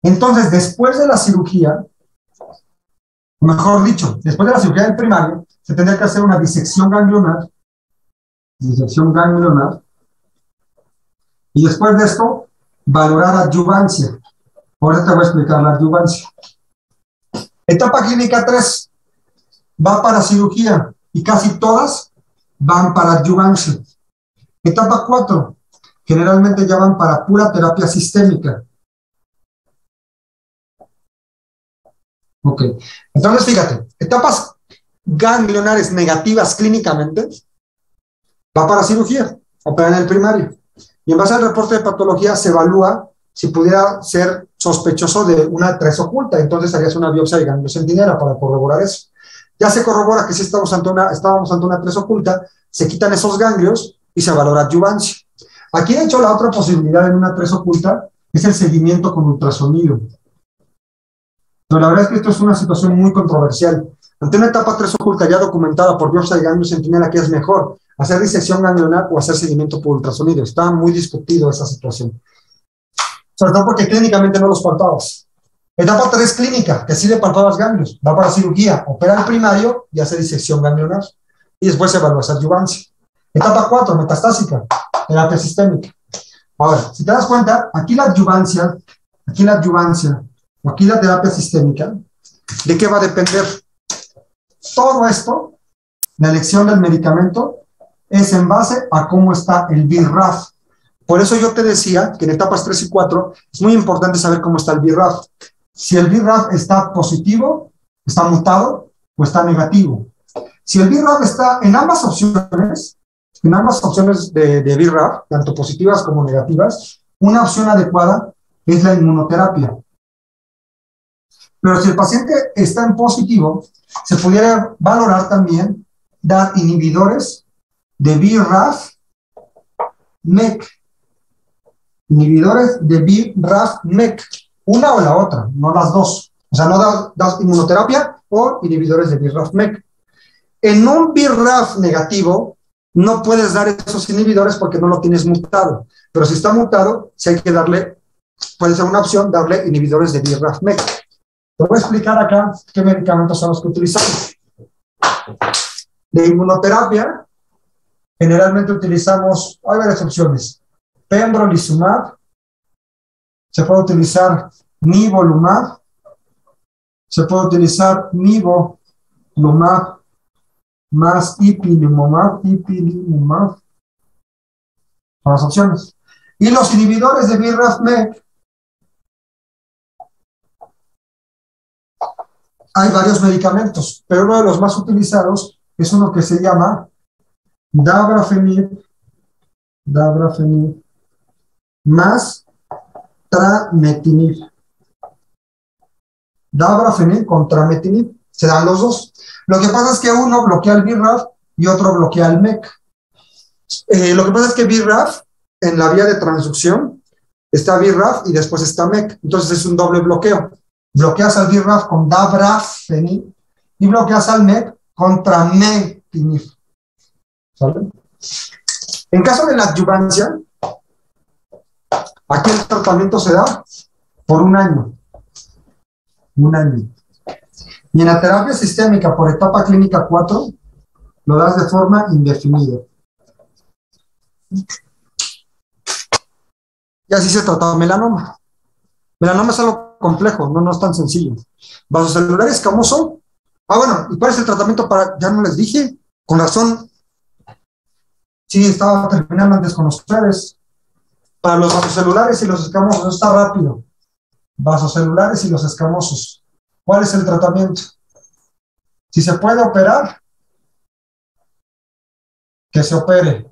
entonces después de la cirugía, mejor dicho, después de la cirugía del primario, se tendría que hacer una disección ganglionar, y después de esto, valorar adyuvancia. Ahora te voy a explicar la adyuvancia. Etapa clínica 3 va para cirugía y casi todas van para adyuvancia. Etapa 4 generalmente ya van para pura terapia sistémica. Ok, entonces fíjate, etapas ganglionares negativas clínicamente va para cirugía, operan en el primario. Y en base al reporte de patología se evalúa si pudiera ser sospechoso de una 3 oculta, entonces harías una biopsia de ganglio centinela para corroborar eso. Ya se corrobora que si estábamos ante una 3 oculta, se quitan esos ganglios y se valora adyuvancia. Aquí, de hecho, la otra posibilidad en una 3 oculta es el seguimiento con ultrasonido. Pero la verdad es que esto es una situación muy controversial. Ante una etapa 3 oculta ya documentada por biopsia de ganglio centinela, ¿qué es mejor? ¿Hacer disección ganglionar o hacer seguimiento por ultrasonido? Está muy discutido esa situación. Sobre todo porque clínicamente no los palpabas. Etapa 3, clínica, que sirve para todos los ganglios. Va para cirugía, opera el primario y hace disección ganglionar. Y después evalúa esa adyuvancia. Etapa 4, metastásica, terapia sistémica. Ahora, si te das cuenta, aquí la adyuvancia, o aquí la terapia sistémica, ¿de qué va a depender? Todo esto, la elección del medicamento, es en base a cómo está el BIRAF. Por eso yo te decía que en etapas 3 y 4 es muy importante saber cómo está el BIRAF. Si el BIRAF está positivo, está mutado o está negativo. Si el BIRAF está en ambas opciones de BIRAF, tanto positivas como negativas, una opción adecuada es la inmunoterapia. Pero si el paciente está en positivo, se pudiera valorar también dar inhibidores de BRAF-MEK. Inhibidores de BRAF-MEK. Una o la otra, no las dos. O sea, no das inmunoterapia o inhibidores de BRAF-MEK. En un BRAF negativo, no puedes dar esos inhibidores porque no lo tienes mutado. Pero si está mutado, sí hay que darle, puede ser una opción, darle inhibidores de BRAF-MEK. Te voy a explicar acá qué medicamentos son los que utilizamos. De inmunoterapia, generalmente utilizamos, hay varias opciones. Pembrolizumab, se puede utilizar nivolumab, se puede utilizar nivolumab más ipilimumab, son las opciones. Y los inhibidores de BRAF-MEK, hay varios medicamentos, pero uno de los más utilizados es uno que se llama dabrafenib más trametinib. Dabrafenib con trametinib, se dan los dos. Lo que pasa es que uno bloquea el BRAF y otro bloquea el MEK. Lo que pasa es que BRAF, en la vía de transducción, está BRAF y después está MEK. Entonces es un doble bloqueo. Bloqueas al BRAF con dabrafenib y bloqueas al MEK con trametinib. ¿Sale? En caso de la adyuvancia, aquí el tratamiento se da por un año. Un año. Y en la terapia sistémica por etapa clínica 4, lo das de forma indefinida. Y así se trata melanoma. Melanoma es algo complejo, no es tan sencillo. Vasocelular escamoso. Bueno, ¿y cuál es el tratamiento para? Ya no les dije, con razón. Sí, estaba terminando antes con ustedes. Para los vasocelulares y los escamosos, está rápido. Vasocelulares y los escamosos. ¿Cuál es el tratamiento? Si se puede operar, que se opere.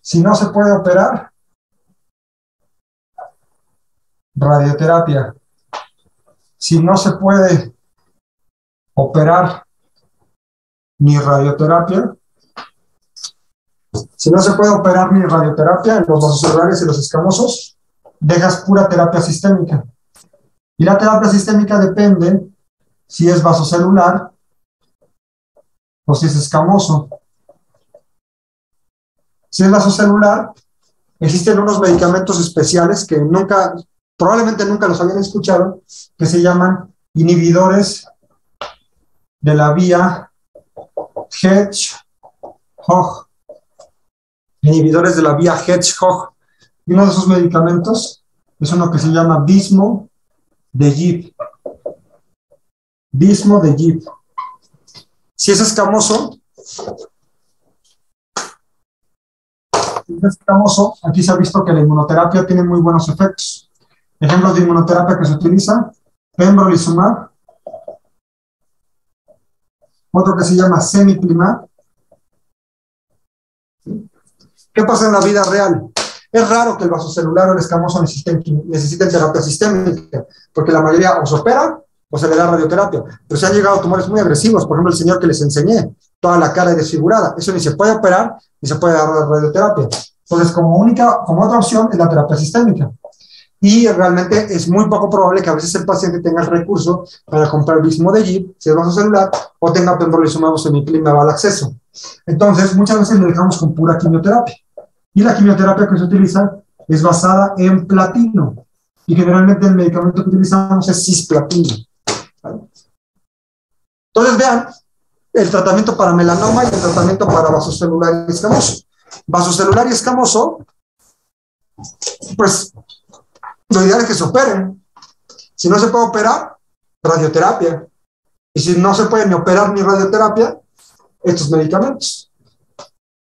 Si no se puede operar, radioterapia. Si no se puede operar ni radioterapia, en los vasocelulares y los escamosos, dejas pura terapia sistémica. Y la terapia sistémica depende si es vasocelular o si es escamoso. Si es vasocelular, existen unos medicamentos especiales que probablemente nunca los habían escuchado, que se llaman inhibidores de la vía Hedgehog. Inhibidores de la vía Hedgehog. Y uno de esos medicamentos es uno que se llama Vismodegib. Si es escamoso, aquí se ha visto que la inmunoterapia tiene muy buenos efectos. Ejemplos de inmunoterapia que se utiliza: pembrolizumab, otro que se llama semiplimab. ¿Qué pasa en la vida real? Es raro que el vasocelular o el escamoso necesiten terapia sistémica, porque la mayoría o se opera o se le da radioterapia. Pero se han llegado tumores muy agresivos, por ejemplo el señor que les enseñé, toda la cara desfigurada. Eso ni se puede operar ni se puede dar radioterapia. Entonces, como otra opción es la terapia sistémica. Y realmente es muy poco probable que a veces el paciente tenga el recurso para comprar Vismodegib, si es vasocelular, o tenga pembrolizumab o semiplimab al acceso. Entonces, muchas veces le dejamos con pura quimioterapia. Y la quimioterapia que se utiliza es basada en platino. y generalmente el medicamento que utilizamos es cisplatina. ¿Vale? Entonces vean el tratamiento para melanoma y el tratamiento para vasocelular y escamoso. Vasocelular y escamoso, pues lo ideal es que se operen. Si no se puede operar, radioterapia. Y si no se puede ni operar ni radioterapia, estos medicamentos.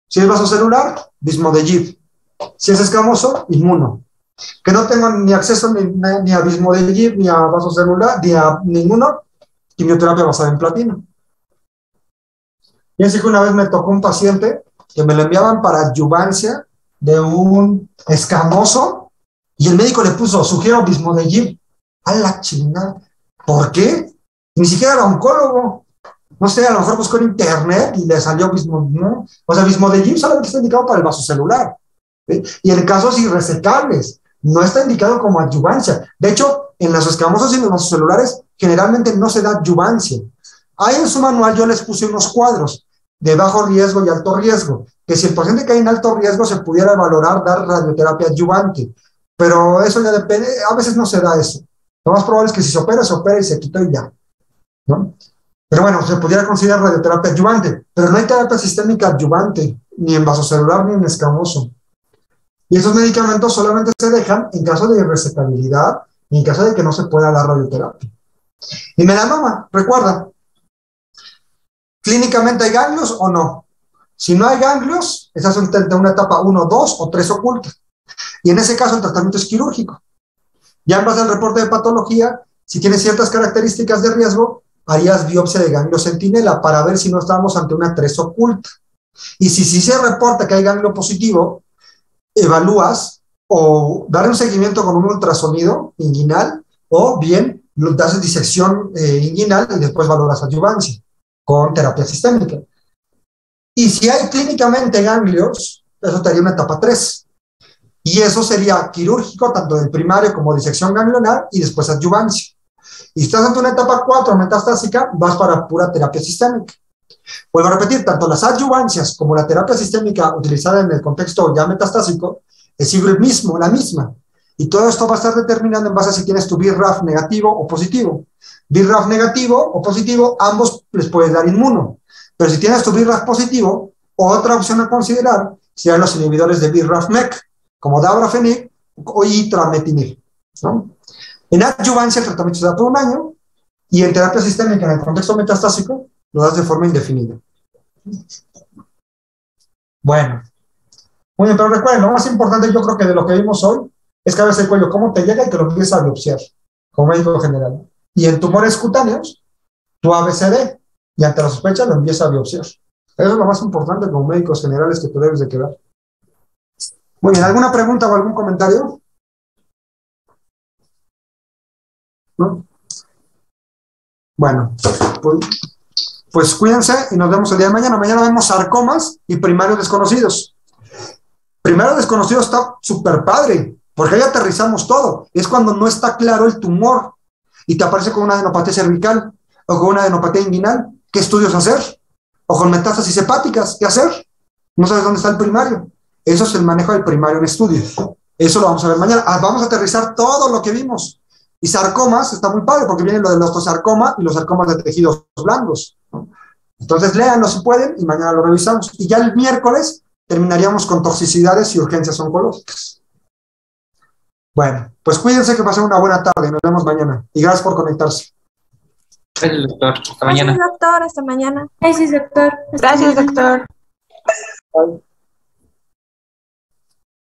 Si es vasocelular, Vismodegib. Si es escamoso, Inmuno. Que no tengo ni acceso ni a Vismodegib, ni a vasocelular, ni a ninguno, quimioterapia basada en platino. Fíjense que una vez me tocó un paciente que me lo enviaban para adyuvancia de un escamoso y el médico le puso, sugiero Vismodegib. A la chingada. ¿Por qué? Ni siquiera era oncólogo. No sé, a lo mejor buscó en internet y le salió Vismodegib, ¿no? O sea, Vismodegib solamente está indicado para el vasocelular. ¿Sí? Y en casos irresecables, no está indicado como adyuvancia. De hecho, en los escamosos y en los vasocelulares generalmente no se da adyuvancia. Ahí en su manual yo les puse unos cuadros de bajo riesgo y alto riesgo, que si el paciente cae en alto riesgo se pudiera valorar dar radioterapia adyuvante, pero eso ya depende, a veces no se da eso. Lo más probable es que si se opera y se quitó y ya, ¿no? Pero bueno, se pudiera considerar radioterapia adyuvante, pero no hay terapia sistémica adyuvante, ni en vasocelular ni en escamoso. Y esos medicamentos solamente se dejan en caso de irresecabilidad y en caso de que no se pueda dar radioterapia. Y melanoma, recuerda, ¿clínicamente hay ganglios o no? Si no hay ganglios, estás en una etapa 1, 2 o 3 oculta. Y en ese caso el tratamiento es quirúrgico. Ya en base al reporte de patología, si tienes ciertas características de riesgo, harías biopsia de ganglio centinela para ver si no estamos ante una 3 oculta. Y si se reporta que hay ganglio positivo, evalúas o dar un seguimiento con un ultrasonido inguinal o bien das disección inguinal y después valoras adyuvancia con terapia sistémica. Y si hay clínicamente ganglios, eso te haría una etapa 3. Y eso sería quirúrgico, tanto del primario como disección ganglionar y después adyuvancia. Y si estás ante una etapa 4 metastásica, vas para pura terapia sistémica. Vuelvo a repetir, tanto las adyuvancias como la terapia sistémica utilizada en el contexto ya metastásico es siempre la misma. Y todo esto va a estar determinado en base a si tienes tu BRAF negativo o positivo. BRAF negativo o positivo, ambos les puedes dar inmuno. Pero si tienes tu BRAF positivo, otra opción a considerar serían los inhibidores de BRAF-MEK, como dabrafenib y trametinib, ¿no? En adyuvancia el tratamiento se da por un año y en terapia sistémica en el contexto metastásico lo das de forma indefinida. Bueno, muy bien, pero recuerden, lo más importante yo creo que de lo que vimos hoy es cabeza de cuello, cómo te llega y que lo empieces a biopsiar como médico general. Y en tumores cutáneos, tu ABCD, y ante la sospecha lo empiezas a biopsiar. Eso es lo más importante como médicos generales que tú debes de quedar. Muy bien, ¿alguna pregunta o algún comentario? ¿No? Bueno, pues cuídense y nos vemos el día de mañana. Mañana vemos sarcomas y primarios desconocidos. Primero desconocido está súper padre, porque ahí aterrizamos todo. Es cuando no está claro el tumor y te aparece con una adenopatía cervical o con una adenopatía inguinal. ¿Qué estudios hacer? O con metástasis hepáticas, ¿qué hacer? No sabes dónde está el primario. Eso es el manejo del primario en estudio. Eso lo vamos a ver mañana. Vamos a aterrizar todo lo que vimos. Y sarcomas está muy padre porque viene lo del osteosarcoma y los sarcomas de tejidos blandos, ¿no? Entonces léanlo si pueden y mañana lo revisamos. Y ya el miércoles terminaríamos con toxicidades y urgencias oncológicas. Bueno, pues cuídense, que pasen una buena tarde. Nos vemos mañana. Y gracias por conectarse. Gracias, doctor. Hasta mañana. Gracias, doctor. Hasta mañana. Gracias, doctor. Gracias, doctor. Bye.